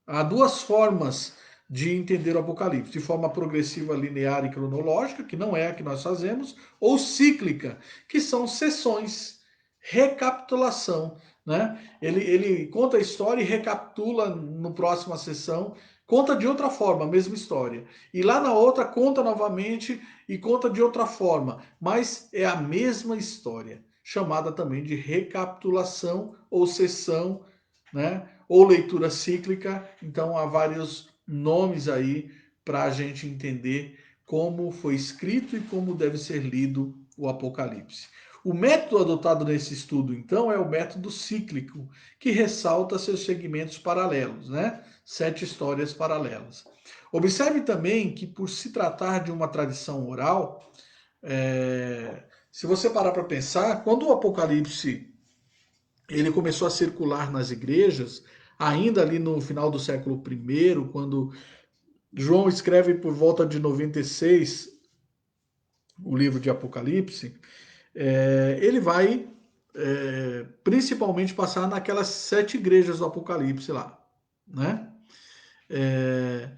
há duas formas de entender o Apocalipse: de forma progressiva, linear e cronológica, que não é a que nós fazemos, ou cíclica, que são sessões, recapitulação. Né? Ele conta a história e recapitula no próxima sessão, conta de outra forma, a mesma história. E lá na outra conta novamente e conta de outra forma, mas é a mesma história, chamada também de recapitulação ou sessão, né? Ou leitura cíclica. Então há vários nomes aí para a gente entender como foi escrito e como deve ser lido o Apocalipse. O método adotado nesse estudo, então, é o método cíclico, que ressalta seus segmentos paralelos, né? 7 histórias paralelas. Observe também que, por se tratar de uma tradição oral, se você parar para pensar, quando o Apocalipse ele começou a circular nas igrejas, ainda ali no final do século I, quando João escreve por volta de 96 o livro de Apocalipse, ele vai principalmente passar naquelas 7 igrejas do Apocalipse lá, né? É,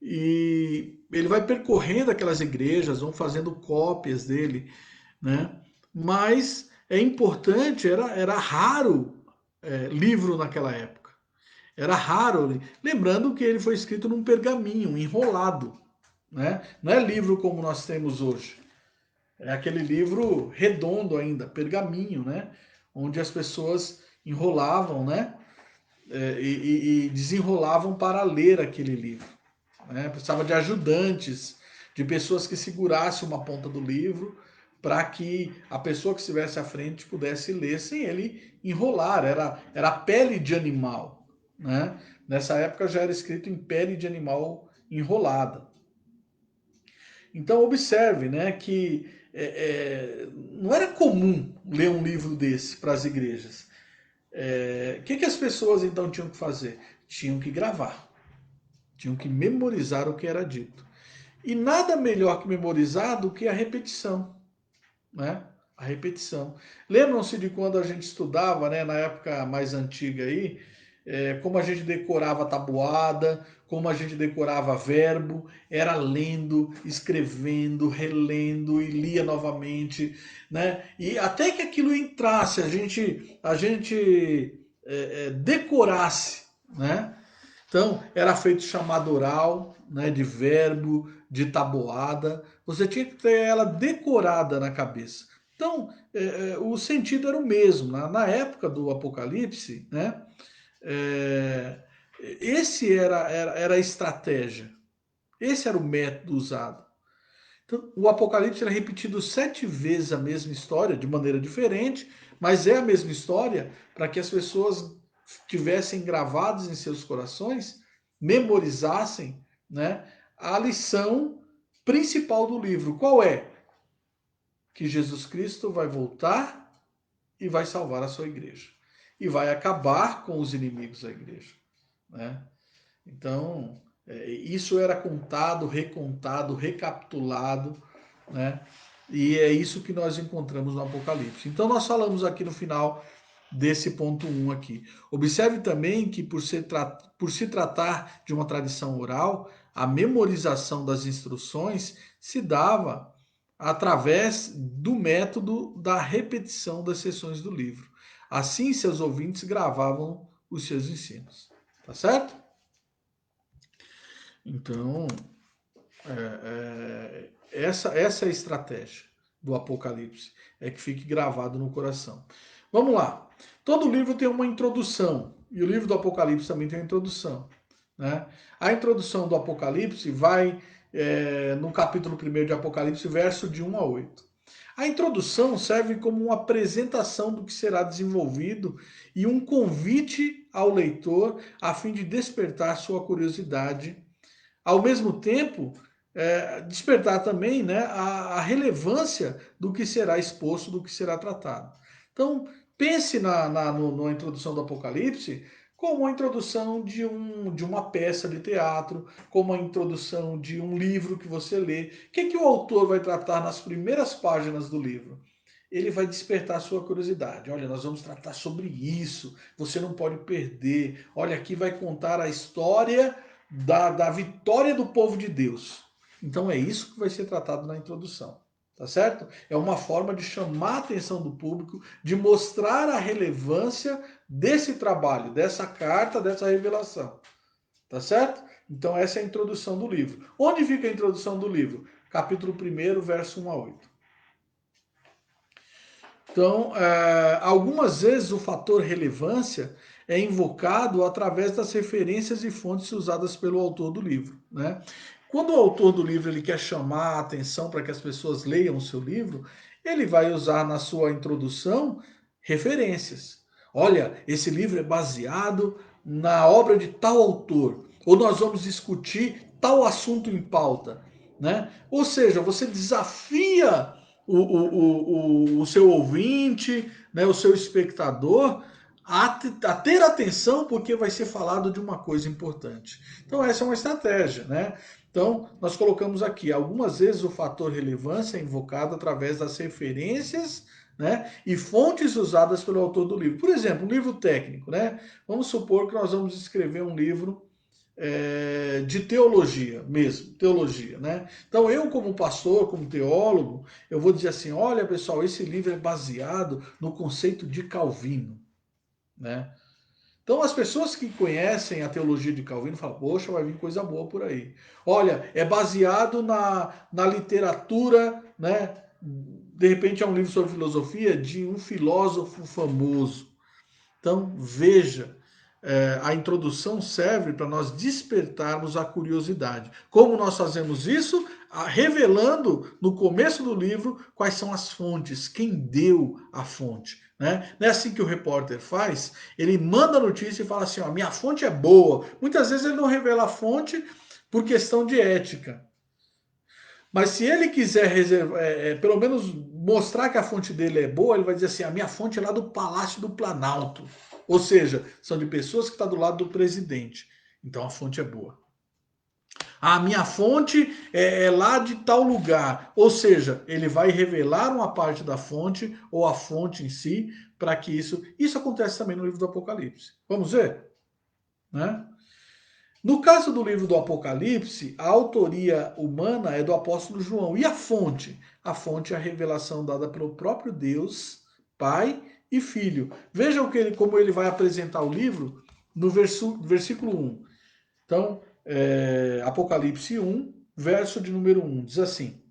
e ele vai percorrendo aquelas igrejas, vão fazendo cópias dele, né? Mas é importante, era raro livro naquela época. Era raro, lembrando que ele foi escrito num pergaminho, enrolado, né? Não é livro como nós temos hoje. É aquele livro redondo ainda, pergaminho, né? Onde as pessoas enrolavam, né? E desenrolavam para ler aquele livro. Né? Precisava de ajudantes, de pessoas que segurassem uma ponta do livro para que a pessoa que estivesse à frente pudesse ler sem ele enrolar. Era pele de animal. Né? Nessa época já era escrito em pele de animal enrolada. Então observe, né, que não era comum ler um livro desse para as igrejas. Que as pessoas então tinham que fazer? Tinham que gravar, tinham que memorizar o que era dito. E nada melhor que memorizar do que a repetição, né? A repetição. Lembram-se de quando a gente estudava, né, na época mais antiga aí, como a gente decorava tabuada, como a gente decorava verbo, era lendo, escrevendo, relendo e lia novamente, né? E até que aquilo entrasse, a gente decorasse, né? Então, era feito chamado oral, né, de verbo, de tabuada. Você tinha que ter ela decorada na cabeça. Então, o sentido era o mesmo. Na época do Apocalipse, né, é, esse era a estratégia. Esse era o método usado. Então, o Apocalipse era repetido 7 vezes a mesma história, de maneira diferente, mas é a mesma história para que as pessoas tivessem gravados em seus corações, memorizassem, né, a lição principal do livro. Qual é? Que Jesus Cristo vai voltar e vai salvar a sua igreja. E vai acabar com os inimigos da igreja. Né? Então, isso era contado, recontado, recapitulado, né? E é isso que nós encontramos no Apocalipse. Então, nós falamos aqui no final desse ponto 1 aqui. Observe também que, por se tratar de uma tradição oral, a memorização das instruções se dava através do método da repetição das sessões do livro. Assim, seus ouvintes gravavam os seus ensinos. Tá certo? Então, essa é a estratégia do Apocalipse, é que fique gravado no coração. Vamos lá. Todo livro tem uma introdução, e o livro do Apocalipse também tem uma introdução. Né? A introdução do Apocalipse vai no capítulo 1 de Apocalipse, verso de 1 a 8. A introdução serve como uma apresentação do que será desenvolvido e um convite ao leitor a fim de despertar sua curiosidade. Ao mesmo tempo, despertar também, né, a relevância do que será exposto, do que será tratado. Então, pense na introdução do Apocalipse como a introdução de uma peça de teatro, como a introdução de um livro que você lê. O que o autor vai tratar nas primeiras páginas do livro? Ele vai despertar a sua curiosidade. Olha, nós vamos tratar sobre isso, você não pode perder. Olha, aqui vai contar a história da vitória do povo de Deus. Então é isso que vai ser tratado na introdução, tá certo? É uma forma de chamar a atenção do público, de mostrar a relevância desse trabalho, dessa carta, dessa revelação, tá certo? Então essa é a introdução do livro. Onde fica a introdução do livro? Capítulo 1, verso 1 a 8. Então, algumas vezes o fator relevância é invocado através das referências e fontes usadas pelo autor do livro. Né? Quando o autor do livro ele quer chamar a atenção para que as pessoas leiam o seu livro, ele vai usar na sua introdução referências. Olha, esse livro é baseado na obra de tal autor, ou nós vamos discutir tal assunto em pauta. Né? Ou seja, você desafia o seu ouvinte, né, o seu espectador, a ter atenção porque vai ser falado de uma coisa importante. Então essa é uma estratégia, né? Então nós colocamos aqui, algumas vezes o fator relevância é invocado através das referências, né, e fontes usadas pelo autor do livro. Por exemplo, um livro técnico, né? Vamos supor que nós vamos escrever um livro de teologia mesmo, teologia, né? Então eu como pastor, como teólogo, eu vou dizer assim, olha pessoal, esse livro é baseado no conceito de Calvino, né? Então, as pessoas que conhecem a teologia de Calvino falam, poxa, vai vir coisa boa por aí. Olha, é baseado na literatura, né? De repente é um livro sobre filosofia de um filósofo famoso. Então, veja, a introdução serve para nós despertarmos a curiosidade. Como nós fazemos isso? Revelando no começo do livro quais são as fontes, quem deu a fonte. Né? Não é assim que o repórter faz, ele manda a notícia e fala assim: ó, minha fonte é boa. Muitas vezes ele não revela a fonte por questão de ética. Mas se ele quiser reservar, pelo menos mostrar que a fonte dele é boa, ele vai dizer assim: a minha fonte é lá do Palácio do Planalto. Ou seja, são de pessoas que estão do lado do presidente. Então a fonte é boa. A minha fonte é lá de tal lugar. Ou seja, ele vai revelar uma parte da fonte ou a fonte em si para que isso. Isso acontece também no livro do Apocalipse. Vamos ver? Né? No caso do livro do Apocalipse, a autoria humana é do apóstolo João. E a fonte? A fonte é a revelação dada pelo próprio Deus, Pai e Filho. Vejam como ele vai apresentar o livro no versículo 1. Então, Apocalipse 1, verso de número 1, diz assim: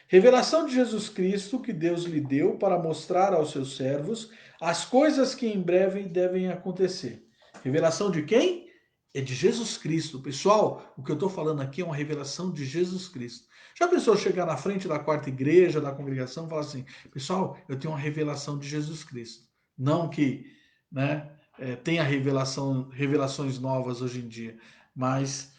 Revelação de Jesus Cristo que Deus lhe deu para mostrar aos seus servos as coisas que em breve devem acontecer. Revelação de quem? É de Jesus Cristo. Pessoal, o que eu estou falando aqui é uma revelação de Jesus Cristo. Já pensou chegar na frente da quarta igreja, da congregação, e falar assim: pessoal, eu tenho uma revelação de Jesus Cristo. Não que, né, tenha revelações novas hoje em dia, mas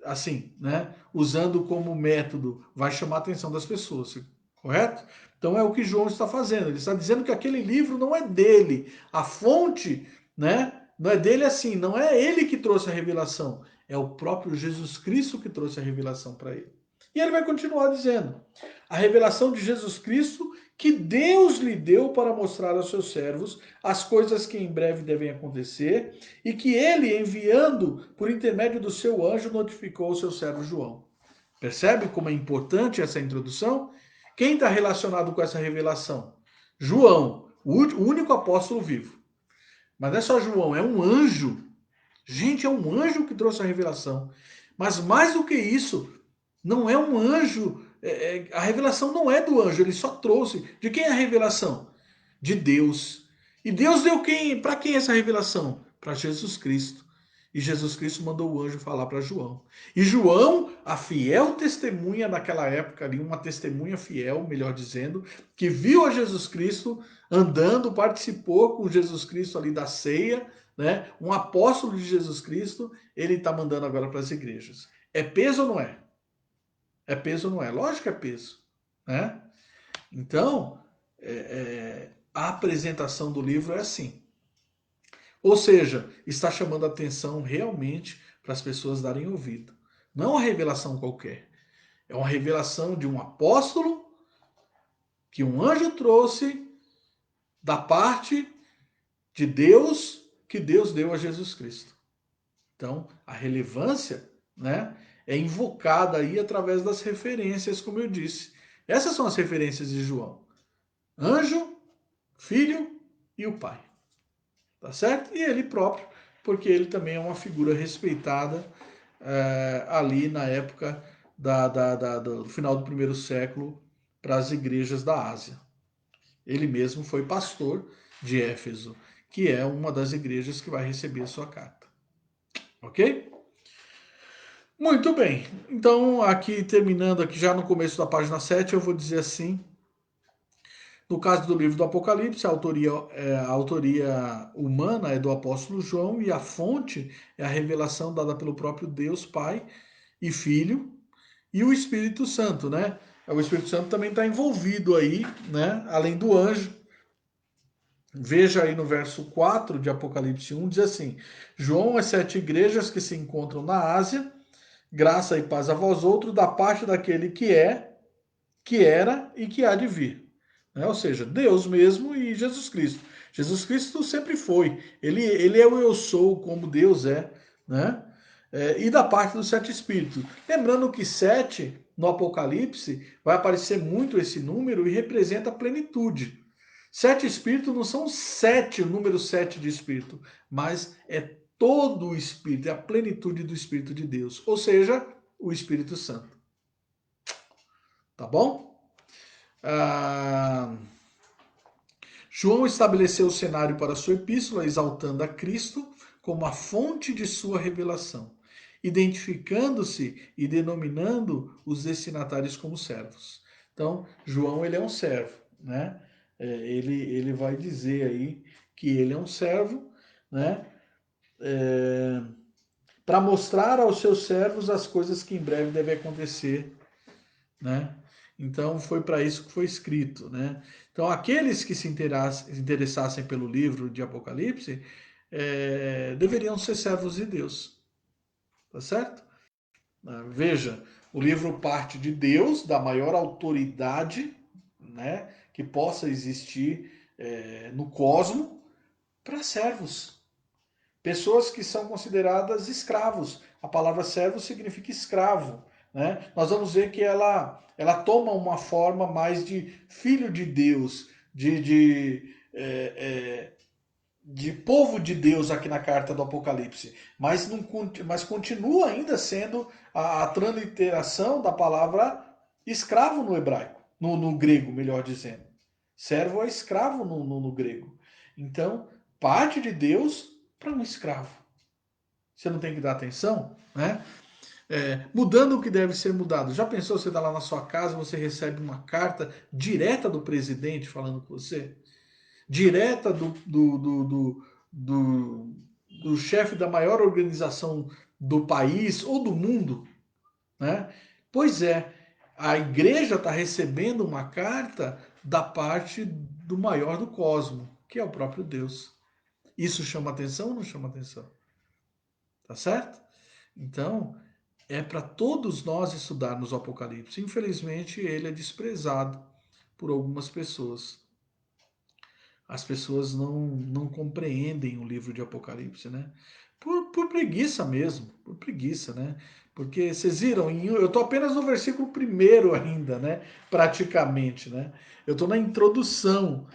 assim, né, usando como método, vai chamar a atenção das pessoas, correto? Então é o que João está fazendo. Ele está dizendo que aquele livro não é dele. A fonte, né, não é dele assim, não é ele que trouxe a revelação, é o próprio Jesus Cristo que trouxe a revelação para ele. E ele vai continuar dizendo: a revelação de Jesus Cristo que Deus lhe deu para mostrar aos seus servos as coisas que em breve devem acontecer e que ele, enviando por intermédio do seu anjo, notificou ao seu servo João. Percebe como é importante essa introdução? Quem está relacionado com essa revelação? João, o único apóstolo vivo. Mas não é só João, é um anjo. Gente, é um anjo que trouxe a revelação. Mas mais do que isso, não é um anjo. A revelação não é do anjo, ele só trouxe. De quem é a revelação? De Deus. E Deus deu quem? Para quem essa revelação? Para Jesus Cristo. E Jesus Cristo mandou o anjo falar para João. E João, a fiel testemunha naquela época ali, uma testemunha fiel, melhor dizendo, que viu a Jesus Cristo andando, participou com Jesus Cristo ali da ceia, né? Um apóstolo de Jesus Cristo, ele está mandando agora para as igrejas. É peso ou não é? É peso ou não é? Lógico que é peso, né? Então, a apresentação do livro é assim. Ou seja, está chamando a atenção realmente para as pessoas darem ouvido. Não é uma revelação qualquer. É uma revelação de um apóstolo que um anjo trouxe da parte de Deus, que Deus deu a Jesus Cristo. Então, a relevância, né, é invocada aí através das referências, como eu disse. Essas são as referências de João: anjo, filho e o pai. Tá certo? E ele próprio, porque ele também é uma figura respeitada ali na época do final do primeiro século para as igrejas da Ásia. Ele mesmo foi pastor de Éfeso, que é uma das igrejas que vai receber a sua carta. Ok? Muito bem. Então, aqui terminando aqui já no começo da página 7, eu vou dizer assim: no caso do livro do Apocalipse, a autoria humana é do apóstolo João e a fonte é a revelação dada pelo próprio Deus, Pai e Filho e o Espírito Santo, né? O Espírito Santo também está envolvido aí, né? Além do anjo. Veja aí no verso 4 de Apocalipse 1, diz assim: João, as 7 igrejas que se encontram na Ásia, graça e paz a vós outros, da parte daquele que é, que era e que há de vir. Né? Ou seja, Deus mesmo e Jesus Cristo. Jesus Cristo sempre foi. Ele é o eu sou, como Deus é. Né? E da parte dos 7 espíritos. Lembrando que 7, no Apocalipse, vai aparecer muito esse número e representa a plenitude. Sete espíritos não são sete, o número sete de espírito, mas é todo o espírito, é a plenitude do Espírito de Deus, ou seja, o Espírito Santo. Tá bom? João estabeleceu o cenário para sua epístola, exaltando a Cristo como a fonte de sua revelação, identificando-se e denominando os destinatários como servos. Então, João ele é um servo, né? Ele vai dizer aí que ele é um servo, né? Para mostrar aos seus servos as coisas que em breve devem acontecer, né? Então foi para isso que foi escrito, né? Então aqueles que se interessassem pelo livro de Apocalipse deveriam ser servos de Deus, tá certo? Veja, o livro parte de Deus, da maior autoridade, né, que possa existir no cosmo, para servos, pessoas que são consideradas escravos. A palavra servo significa escravo, né? Nós vamos ver que ela toma uma forma mais de filho de Deus, de povo de Deus aqui na carta do Apocalipse, mas continua ainda sendo a transliteração da palavra escravo no hebraico, no grego, melhor dizendo. Servo é escravo no grego. Então, parte de Deus para um escravo. Você não tem que dar atenção, né? Mudando o que deve ser mudado. Já pensou, você está lá na sua casa, você recebe uma carta direta do presidente falando com você? Direta do chefe da maior organização do país ou do mundo, né? Pois é, a igreja está recebendo uma carta da parte do maior do cosmo, que é o próprio Deus. Isso chama atenção ou não chama atenção? Tá certo? Então, é para todos nós estudarmos o Apocalipse. Infelizmente, ele é desprezado por algumas pessoas. As pessoas não compreendem o livro de Apocalipse, né? Por preguiça mesmo, por preguiça, né? Porque vocês viram, eu estou apenas no versículo 1 ainda, né? Praticamente, né? Eu estou na introdução,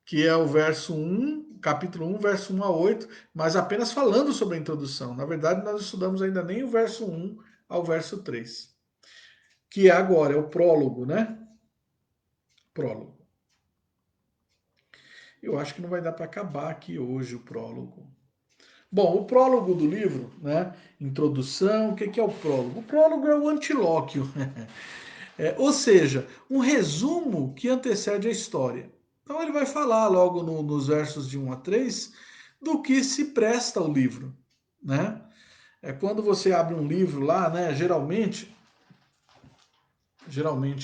que é o verso 1, capítulo 1, verso 1 a 8, mas apenas falando sobre a introdução. Na verdade, nós estudamos ainda nem o verso 1 ao verso 3, que agora é o prólogo, né? Prólogo. Eu acho que não vai dar para acabar aqui hoje o prólogo. Bom, o prólogo do livro, né? Introdução, o que é o prólogo? O prólogo é o antilóquio, ou seja, um resumo que antecede a história. Então ele vai falar logo nos versos de 1 a 3 do que se presta o livro, né? Quando você abre um livro lá, né? Geralmente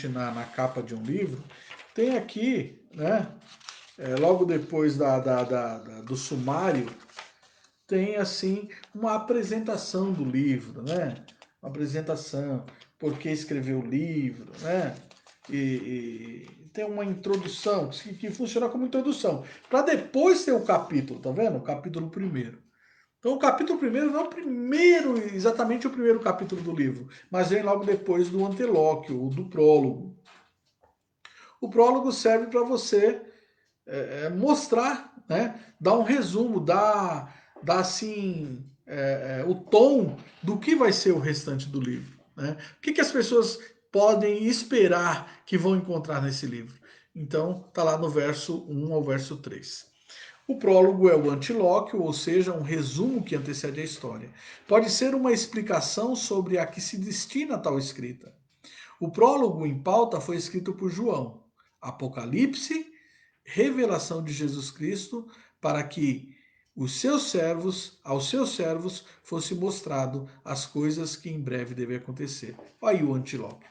na capa de um livro, tem aqui, né? Logo depois do sumário, tem assim uma apresentação do livro, né? Uma apresentação, por que escreveu o livro, né? E tem uma introdução que funciona como introdução, para depois ter o capítulo, tá vendo? O capítulo 1. Então o capítulo 1 não é o primeiro, exatamente o primeiro capítulo do livro, mas vem logo depois do antelóquio, ou do prólogo. O prólogo serve para você mostrar, né? Dar um resumo, dar assim o tom do que vai ser o restante do livro, né? O que as pessoas podem esperar que vão encontrar nesse livro. Então, tá lá no verso 1 ao verso 3. O prólogo é o antilóquio, ou seja, um resumo que antecede a história. Pode ser uma explicação sobre a que se destina tal escrita. O prólogo em pauta foi escrito por João. Apocalipse, revelação de Jesus Cristo, para que aos seus servos, fosse mostrado as coisas que em breve devem acontecer. Olha aí o antilóquio.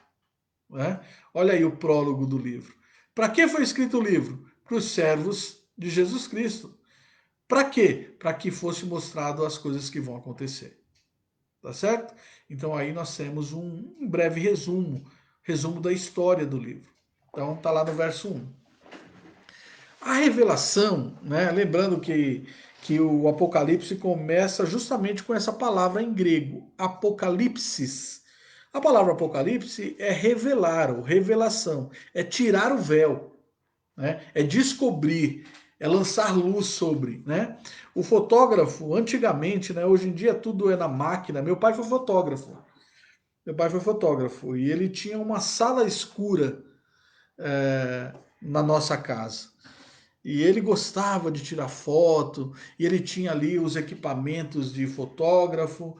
Né? Olha aí o prólogo do livro. Para que foi escrito o livro? Para os servos de Jesus Cristo. Para quê? Para que fosse mostrado as coisas que vão acontecer. Tá certo? Então aí nós temos um breve resumo da história do livro. Então tá lá no verso 1. A revelação, né? Lembrando que o Apocalipse começa justamente com essa palavra em grego, apocalipsis. A palavra apocalipse é revelar, ou revelação, é tirar o véu. né? É descobrir, é lançar luz sobre, né? O fotógrafo, antigamente, né? Hoje em dia tudo é na máquina. Meu pai foi fotógrafo. Meu pai foi fotógrafo e ele tinha uma sala escura na nossa casa. E ele gostava de tirar foto, e ele tinha ali os equipamentos de fotógrafo,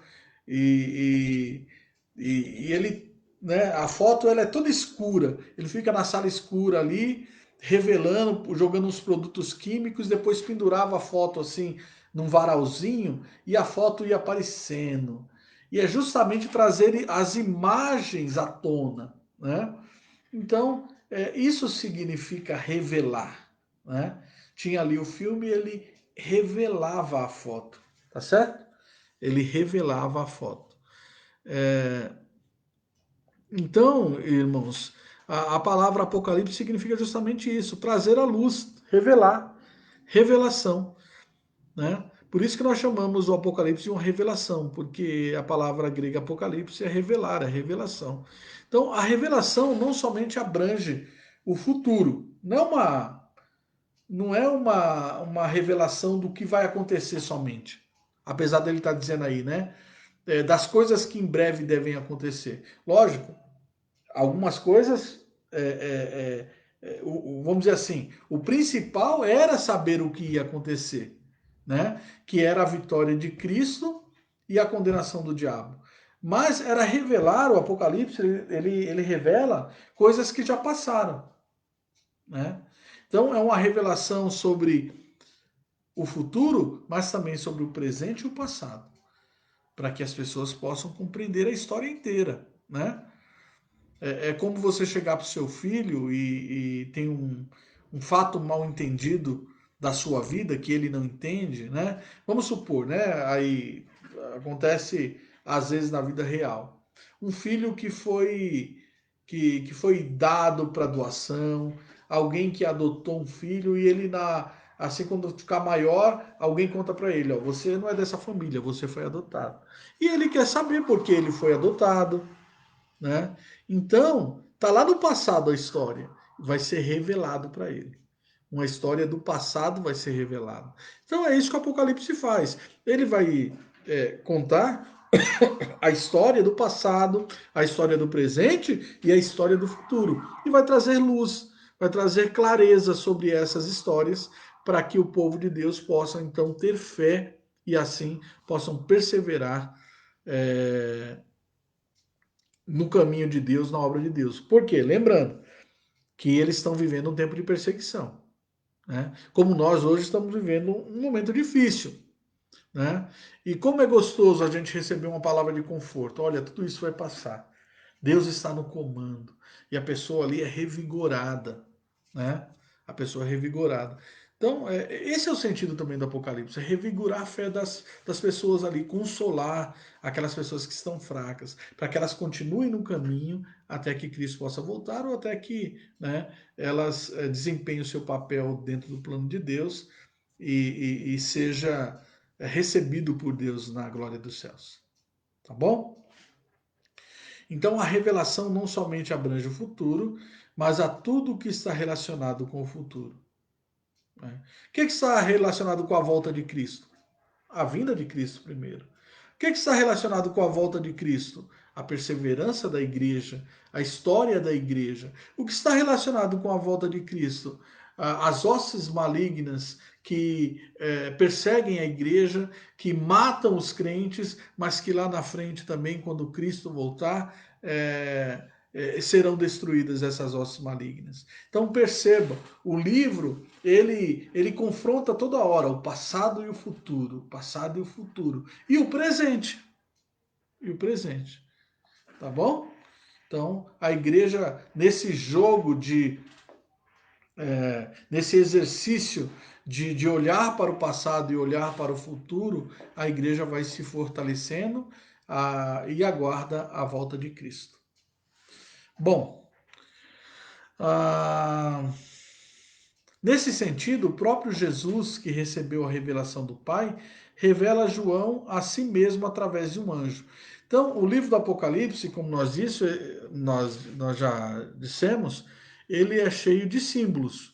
e, e ele, né, a foto ela é toda escura. Ele fica na sala escura ali, revelando, jogando uns produtos químicos, depois pendurava a foto assim num varalzinho e a foto ia aparecendo. E é justamente trazer as imagens à tona, né? Então, isso significa revelar, né? Tinha ali o filme e ele revelava a foto, tá certo? Ele revelava a foto. Então, irmãos, a palavra Apocalipse significa justamente isso, trazer à luz, revelar, revelação, né? Por isso que nós chamamos o Apocalipse de uma revelação, porque a palavra grega Apocalipse é revelar, é revelação. Então, a revelação não somente abrange o futuro, não é uma revelação do que vai acontecer somente. Apesar dele estar dizendo aí, né? Das coisas que em breve devem acontecer. Lógico, algumas coisas, vamos dizer assim, o principal era saber o que ia acontecer, né? Que era a vitória de Cristo e a condenação do diabo. Mas era revelar, o Apocalipse, ele revela coisas que já passaram, né? Então é uma revelação sobre o futuro, mas também sobre o presente e o passado, para que as pessoas possam compreender a história inteira, né? É como você chegar para o seu filho e tem um fato mal entendido da sua vida que ele não entende, né? Vamos supor, né? Aí acontece às vezes na vida real. Um filho que foi dado para doação, alguém que adotou um filho e ele assim quando ficar maior, alguém conta para ele, ó, você não é dessa família, você foi adotado. E ele quer saber por que ele foi adotado, né? Então, tá lá no passado a história, vai ser revelado para ele. Uma história do passado vai ser revelada. Então é isso que o Apocalipse faz. Ele vai contar a história do passado, a história do presente e a história do futuro. E vai trazer luz, vai trazer clareza sobre essas histórias para que o povo de Deus possa então ter fé e assim possam perseverar é, no caminho de Deus, na obra de Deus. Por quê? Lembrando que eles estão vivendo um tempo de perseguição, né? Como nós hoje estamos vivendo um momento difícil, né? E como é gostoso a gente receber uma palavra de conforto. Olha, tudo isso vai passar. Deus está no comando. E a pessoa ali é revigorada, né? A pessoa é revigorada. Então, esse é o sentido também do Apocalipse, é revigorar a fé das pessoas ali, consolar aquelas pessoas que estão fracas, para que elas continuem no caminho até que Cristo possa voltar ou até que, né, elas desempenhem o seu papel dentro do plano de Deus e seja recebido por Deus na glória dos céus. Tá bom? Então a revelação não somente abrange o futuro, mas a tudo que está relacionado com o futuro, né? O que está relacionado com a volta de Cristo? A vinda de Cristo primeiro. O que está relacionado com a volta de Cristo? A perseverança da igreja, a história da igreja. O que está relacionado com a volta de Cristo? As hostes malignas que perseguem a igreja, que matam os crentes, mas que lá na frente também, quando Cristo voltar, serão destruídas essas hostes malignas. Então perceba, o livro ele confronta toda hora o passado e o futuro, o passado e o futuro, e o presente, e o presente, tá bom? Então a igreja nesse jogo nesse exercício de olhar para o passado e olhar para o futuro, a igreja vai se fortalecendo e aguarda a volta de Cristo. Bom, ah, nesse sentido, o próprio Jesus, que recebeu a revelação do Pai, revela a João a si mesmo através de um anjo. Então, o livro do Apocalipse, como nós já dissemos, ele é cheio de símbolos,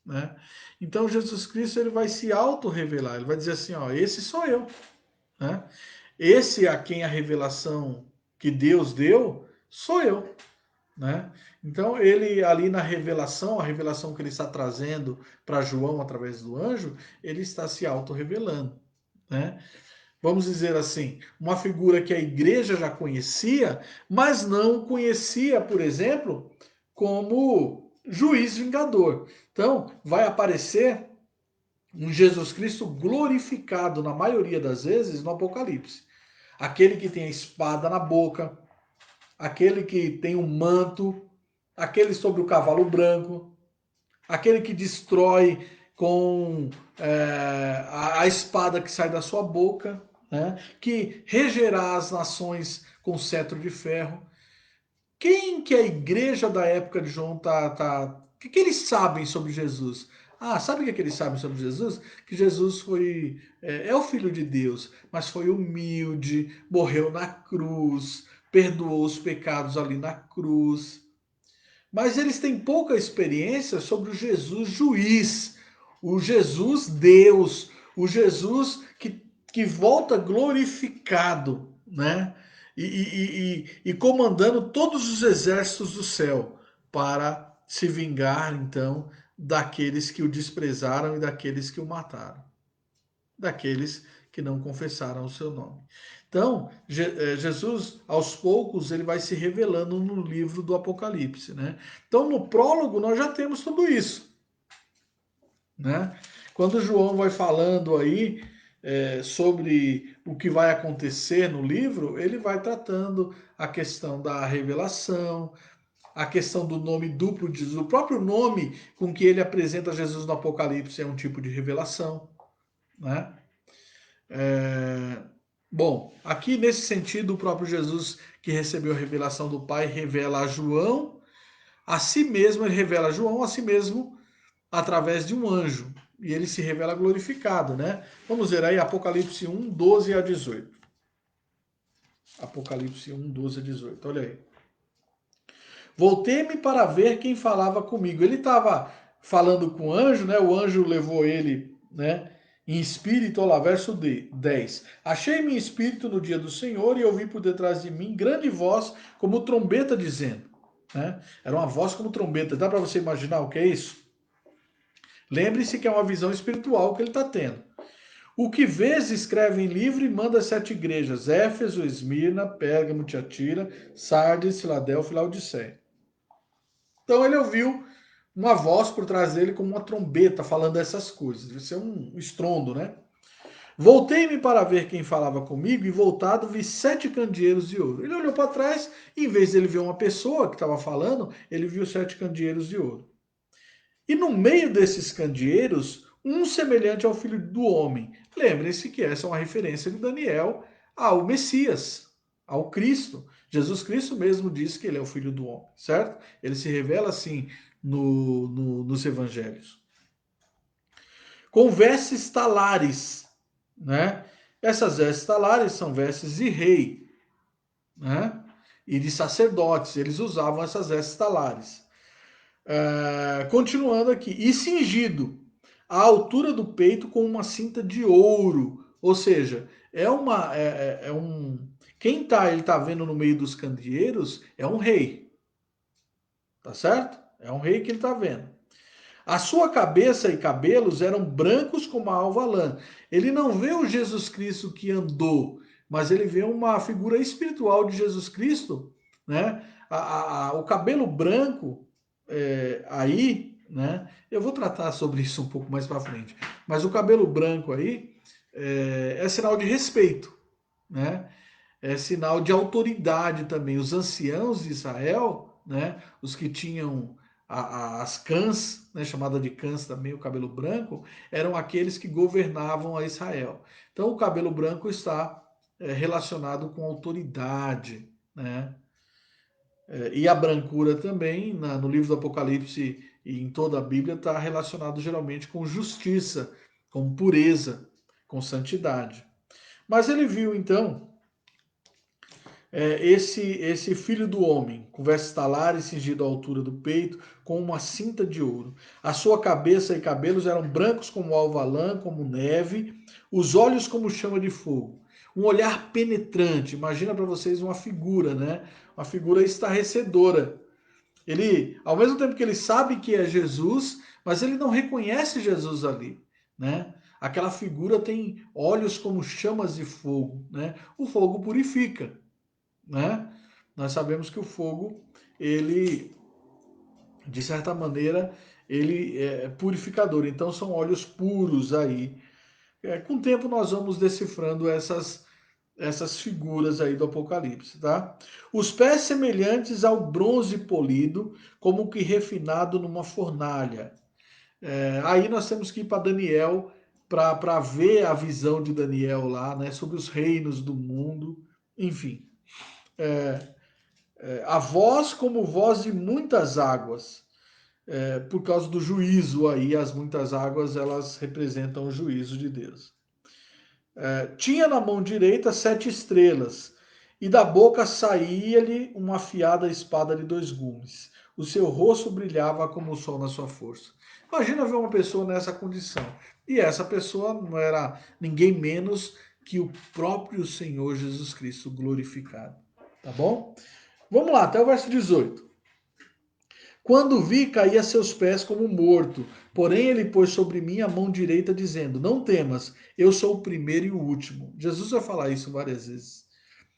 né? Então Jesus Cristo ele vai se auto-revelar, ele vai dizer assim, ó, esse sou eu, né? Esse a quem a revelação que Deus deu, sou eu, né? Então ele ali na revelação, a revelação que ele está trazendo para João através do anjo, ele está se auto-revelando, né? Vamos dizer assim, uma figura que a igreja já conhecia, mas não conhecia, por exemplo, como juiz vingador. Então, vai aparecer um Jesus Cristo glorificado na maioria das vezes no Apocalipse. Aquele que tem a espada na boca, aquele que tem um manto, aquele sobre o cavalo branco, aquele que destrói com a espada que sai da sua boca, né? Que regerá as nações com cetro de ferro. Quem que a igreja da época de João O que eles sabem sobre Jesus? Ah, sabe o que eles sabem sobre Jesus? Que Jesus foi o Filho de Deus, mas foi humilde, morreu na cruz, perdoou os pecados ali na cruz. Mas eles têm pouca experiência sobre o Jesus juiz, o Jesus Deus, o Jesus que volta glorificado, né? E comandando todos os exércitos do céu para se vingar, então, daqueles que o desprezaram e daqueles que o mataram, daqueles que não confessaram o seu nome. Então, Jesus, aos poucos, ele vai se revelando no livro do Apocalipse, né? Então, no prólogo, nós já temos tudo isso, né? Quando João vai falando aí sobre o que vai acontecer no livro, ele vai tratando a questão da revelação, a questão do nome duplo de Jesus. O próprio nome com que ele apresenta Jesus no Apocalipse é um tipo de revelação, né? É, Bom, aqui nesse sentido, o próprio Jesus que recebeu a revelação do Pai revela a João, a si mesmo, ele revela a João a si mesmo através de um anjo. E ele se revela glorificado, né? Vamos ver aí Apocalipse 1, 12 a 18. Apocalipse 1, 12 a 18. Olha aí. Voltei-me para ver quem falava comigo. Ele estava falando com o anjo, né? O anjo levou ele, né? Em espírito, olha lá, verso 10. Achei-me em espírito no dia do Senhor e ouvi por detrás de mim grande voz como trombeta dizendo, né? Era uma voz como trombeta. Dá para você imaginar o que é isso? Lembre-se que é uma visão espiritual que ele está tendo. O que vês, escreve em livro e manda às 7 igrejas: Éfeso, Esmirna, Pérgamo, Tiatira, Sardes, Filadélfia e Laodiceia. Então ele ouviu uma voz por trás dele como uma trombeta falando essas coisas. Isso é um estrondo, né? Voltei-me para ver quem falava comigo e voltado vi 7 candeeiros de ouro. Ele olhou para trás e em vez de ele ver uma pessoa que estava falando, ele viu 7 candeeiros de ouro. E no meio desses candeeiros, um semelhante ao filho do homem. Lembrem-se que essa é uma referência de Daniel ao Messias, ao Cristo. Jesus Cristo mesmo disse que ele é o filho do homem, certo? Ele se revela assim nos evangelhos. Com vestes talares, né? Essas vestes talares são vestes de rei, né? E de sacerdotes. Eles usavam essas vestes talares. Continuando aqui, e cingido à altura do peito com uma cinta de ouro, ou seja, quem ele tá vendo no meio dos candeeiros é um rei, tá certo? É um rei que ele tá vendo. A sua cabeça e cabelos eram brancos como a alva lã. Ele não vê o Jesus Cristo que andou, mas ele vê uma figura espiritual de Jesus Cristo, né? O cabelo branco aí, né? Eu vou tratar sobre isso um pouco mais para frente. Mas o cabelo branco aí é sinal de respeito, né? É sinal de autoridade também. Os anciãos de Israel, né? Os que tinham as cãs, né? Chamada de cãs também, o cabelo branco, eram aqueles que governavam a Israel. Então o cabelo branco está relacionado com autoridade, né? E a brancura também, no livro do Apocalipse e em toda a Bíblia, está relacionado geralmente com justiça, com pureza, com santidade. Mas ele viu então esse filho do homem, com vestes talares cingido à altura do peito, com uma cinta de ouro. A sua cabeça e cabelos eram brancos como alva-lã, como neve, os olhos como chama de fogo. Um olhar penetrante. Imagina para vocês uma figura, né? Uma figura estarrecedora. Ele, ao mesmo tempo que ele sabe que é Jesus, mas ele não reconhece Jesus ali, né? Aquela figura tem olhos como chamas de fogo, né? O fogo purifica, né? Nós sabemos que o fogo, ele, de certa maneira, ele é purificador. Então são olhos puros aí. Com o tempo nós vamos decifrando essas figuras aí do Apocalipse, tá? Os pés semelhantes ao bronze polido, como que refinado numa fornalha. Aí nós temos que ir para Daniel para ver a visão de Daniel lá, né, sobre os reinos do mundo, enfim. A voz como voz de muitas águas, por causa do juízo aí, as muitas águas elas representam o juízo de Deus. Tinha na mão direita 7 estrelas, e da boca saía-lhe uma afiada espada de 2 gumes. O seu rosto brilhava como o sol na sua força. Imagina ver uma pessoa nessa condição. E essa pessoa não era ninguém menos que o próprio Senhor Jesus Cristo glorificado. Tá bom? Vamos lá, até o verso 18. Quando vi, caí a seus pés como morto. Porém, ele pôs sobre mim a mão direita, dizendo: Não temas, eu sou o primeiro e o último. Jesus vai falar isso várias vezes.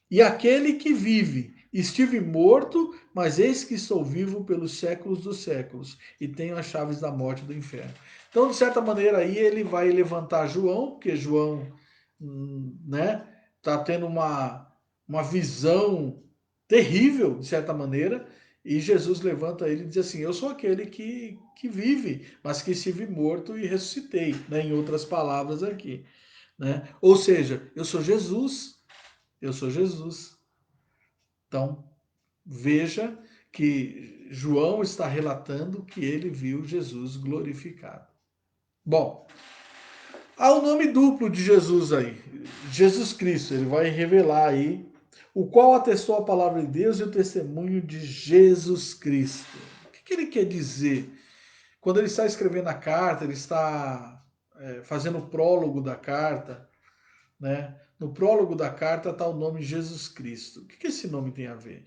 E aquele que vive, estive morto, mas eis que estou vivo pelos séculos dos séculos, e tenho as chaves da morte e do inferno. Então, de certa maneira, aí ele vai levantar João, porque João, né, está tendo uma visão terrível, de certa maneira, e Jesus levanta ele e diz assim: Eu sou aquele que vive, mas que estive morto e ressuscitei, né, em outras palavras aqui. Né? Ou seja, eu sou Jesus. Eu sou Jesus. Então, veja que João está relatando que ele viu Jesus glorificado. Bom, há o nome duplo de Jesus aí, Jesus Cristo, ele vai revelar aí, o qual atestou a palavra de Deus e o testemunho de Jesus Cristo. O que ele quer dizer? Quando ele está escrevendo a carta, ele está fazendo o prólogo da carta, né? No prólogo da carta está o nome Jesus Cristo. O que esse nome tem a ver?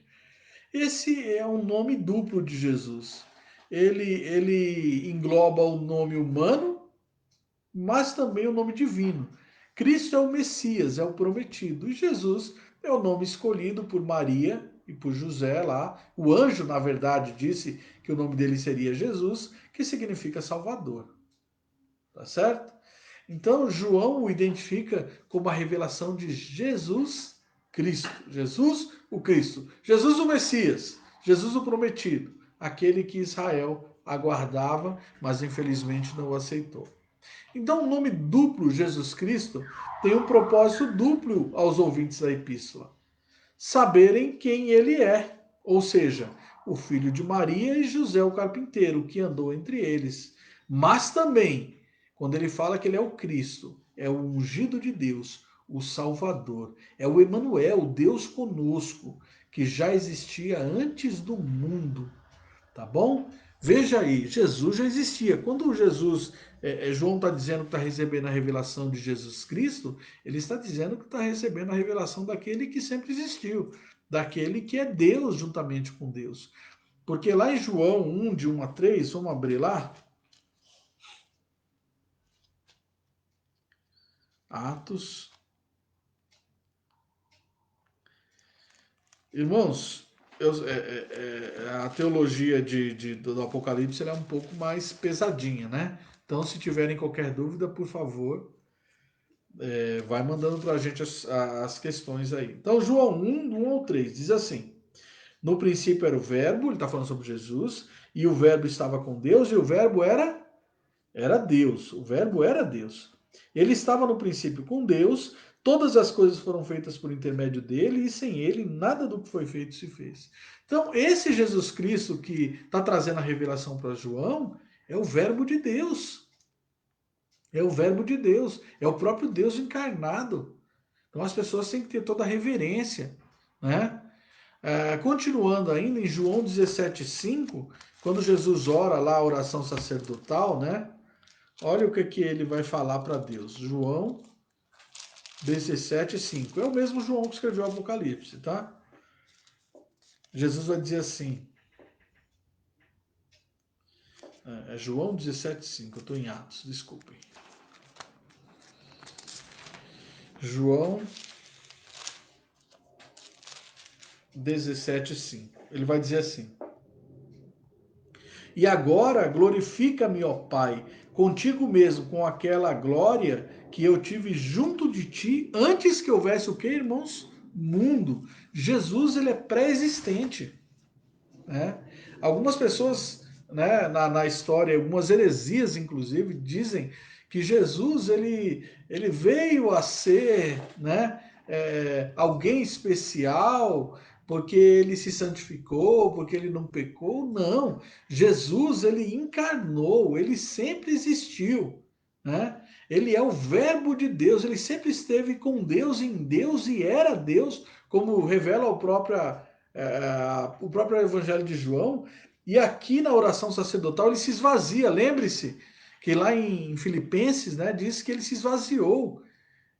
Esse é um nome duplo de Jesus. Ele engloba o nome humano, mas também o nome divino. Cristo é o Messias, é o prometido. E Jesus é o nome escolhido por Maria e por José lá. O anjo, na verdade, disse que o nome dele seria Jesus, que significa Salvador. Tá certo? Então, João o identifica como a revelação de Jesus Cristo. Jesus, o Cristo. Jesus, o Messias. Jesus, o prometido. Aquele que Israel aguardava, mas infelizmente não o aceitou. Então, o nome duplo Jesus Cristo tem um propósito duplo aos ouvintes da epístola: saberem quem ele é, ou seja, o filho de Maria e José o carpinteiro, que andou entre eles. Mas também, quando ele fala que ele é o Cristo, é o ungido de Deus, o Salvador, é o Emanuel, Deus conosco, que já existia antes do mundo. Tá bom? Veja aí, Jesus já existia. Quando Jesus, João está dizendo que está recebendo a revelação de Jesus Cristo, ele está dizendo que está recebendo a revelação daquele que sempre existiu, daquele que é Deus juntamente com Deus. Porque lá em João 1, de 1 a 3, vamos abrir lá. Atos. Irmãos, a teologia do Apocalipse é um pouco mais pesadinha, né? Então, se tiverem qualquer dúvida, por favor, vai mandando para a gente as questões aí. Então, João 1, 1 ao 3, diz assim: No princípio era o Verbo, ele está falando sobre Jesus, e o Verbo estava com Deus, e o Verbo era Deus. O Verbo era Deus. Ele estava no princípio com Deus, todas as coisas foram feitas por intermédio dele, e sem ele nada do que foi feito se fez. Então, esse Jesus Cristo que está trazendo a revelação para João é o Verbo de Deus. É o Verbo de Deus, é o próprio Deus encarnado. Então as pessoas têm que ter toda a reverência, né? Continuando ainda em João 17,5, quando Jesus ora lá a oração sacerdotal, né? Olha o que ele vai falar para Deus. João 17,5. É o mesmo João que escreveu o Apocalipse, tá? Jesus vai dizer assim. É João 17,5. Eu estou em Atos, desculpem. João 17,5. Ele vai dizer assim: E agora glorifica-me, ó Pai, contigo mesmo, com aquela glória que eu tive junto de ti, antes que houvesse o que, irmãos? Mundo. Jesus, ele é pré-existente, né? Algumas pessoas, né, na história, algumas heresias, inclusive, dizem que Jesus, ele veio a ser, né, alguém especial, porque ele se santificou, porque ele não pecou. Não, Jesus, ele encarnou, ele sempre existiu, né? Ele é o verbo de Deus, ele sempre esteve com Deus, em Deus, e era Deus, como revela o próprio Evangelho de João. E aqui na oração sacerdotal ele se esvazia. Lembre-se que lá em Filipenses, né, diz que ele se esvaziou.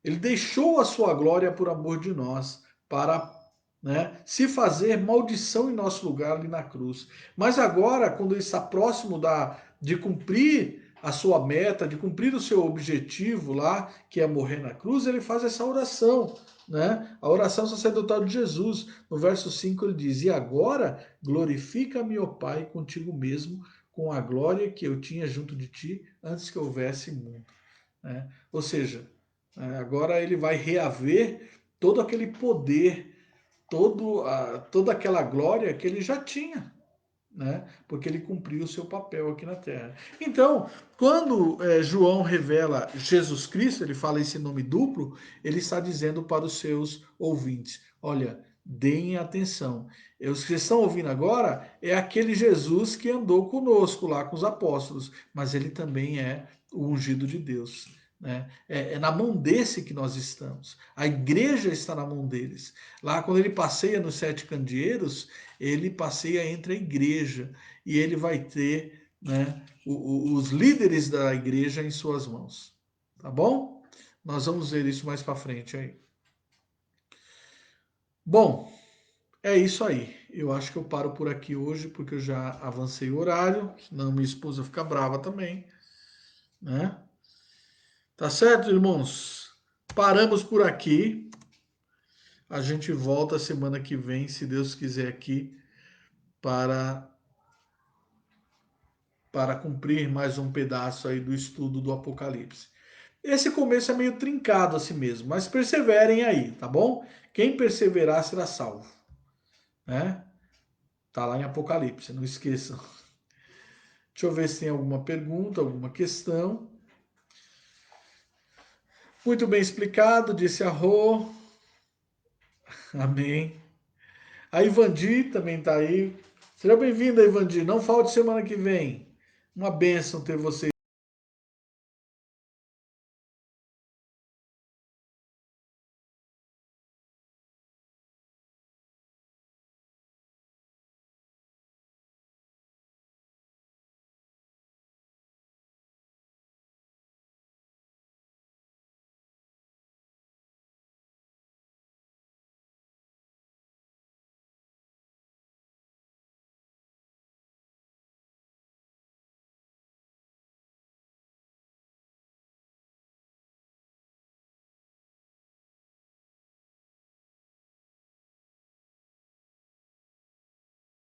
Ele deixou a sua glória por amor de nós, para, né, se fazer maldição em nosso lugar ali na cruz. Mas agora, quando ele está próximo de cumprir a sua meta, de cumprir o seu objetivo lá, que é morrer na cruz, ele faz essa oração, né? A oração sacerdotal de Jesus. No verso 5 ele diz: E agora glorifica-me, ó Pai, contigo mesmo, com a glória que eu tinha junto de ti antes que houvesse mundo. Né? Ou seja, agora ele vai reaver todo aquele poder, toda aquela glória que ele já tinha, né? Porque ele cumpriu o seu papel aqui na Terra. Então, quando João revela Jesus Cristo, ele fala esse nome duplo, ele está dizendo para os seus ouvintes: olha, deem atenção. Os que estão ouvindo agora é aquele Jesus que andou conosco lá com os apóstolos, mas ele também é o ungido de Deus. Né? É na mão desse que nós estamos. A igreja está na mão deles. Lá, quando ele passeia nos sete candeeiros, ele passeia entre a igreja e ele vai ter, né, os líderes da igreja em suas mãos. Tá bom? Nós vamos ver isso mais para frente aí. Bom, é isso aí. Eu acho que eu paro por aqui hoje porque eu já avancei o horário, senão minha esposa fica brava também, né? Tá certo, irmãos? Paramos por aqui. A gente volta semana que vem, se Deus quiser, aqui para cumprir mais um pedaço aí do estudo do Apocalipse. Esse começo é meio trincado assim mesmo, mas perseverem aí, tá bom? Quem perseverar será salvo, né? Tá lá em Apocalipse, não esqueçam. Deixa eu ver se tem alguma pergunta, alguma questão. Muito bem explicado, disse a Rô. Amém. A Ivandi também tá aí. Seja bem-vinda, Ivandi. Não falte semana que vem. Uma bênção ter você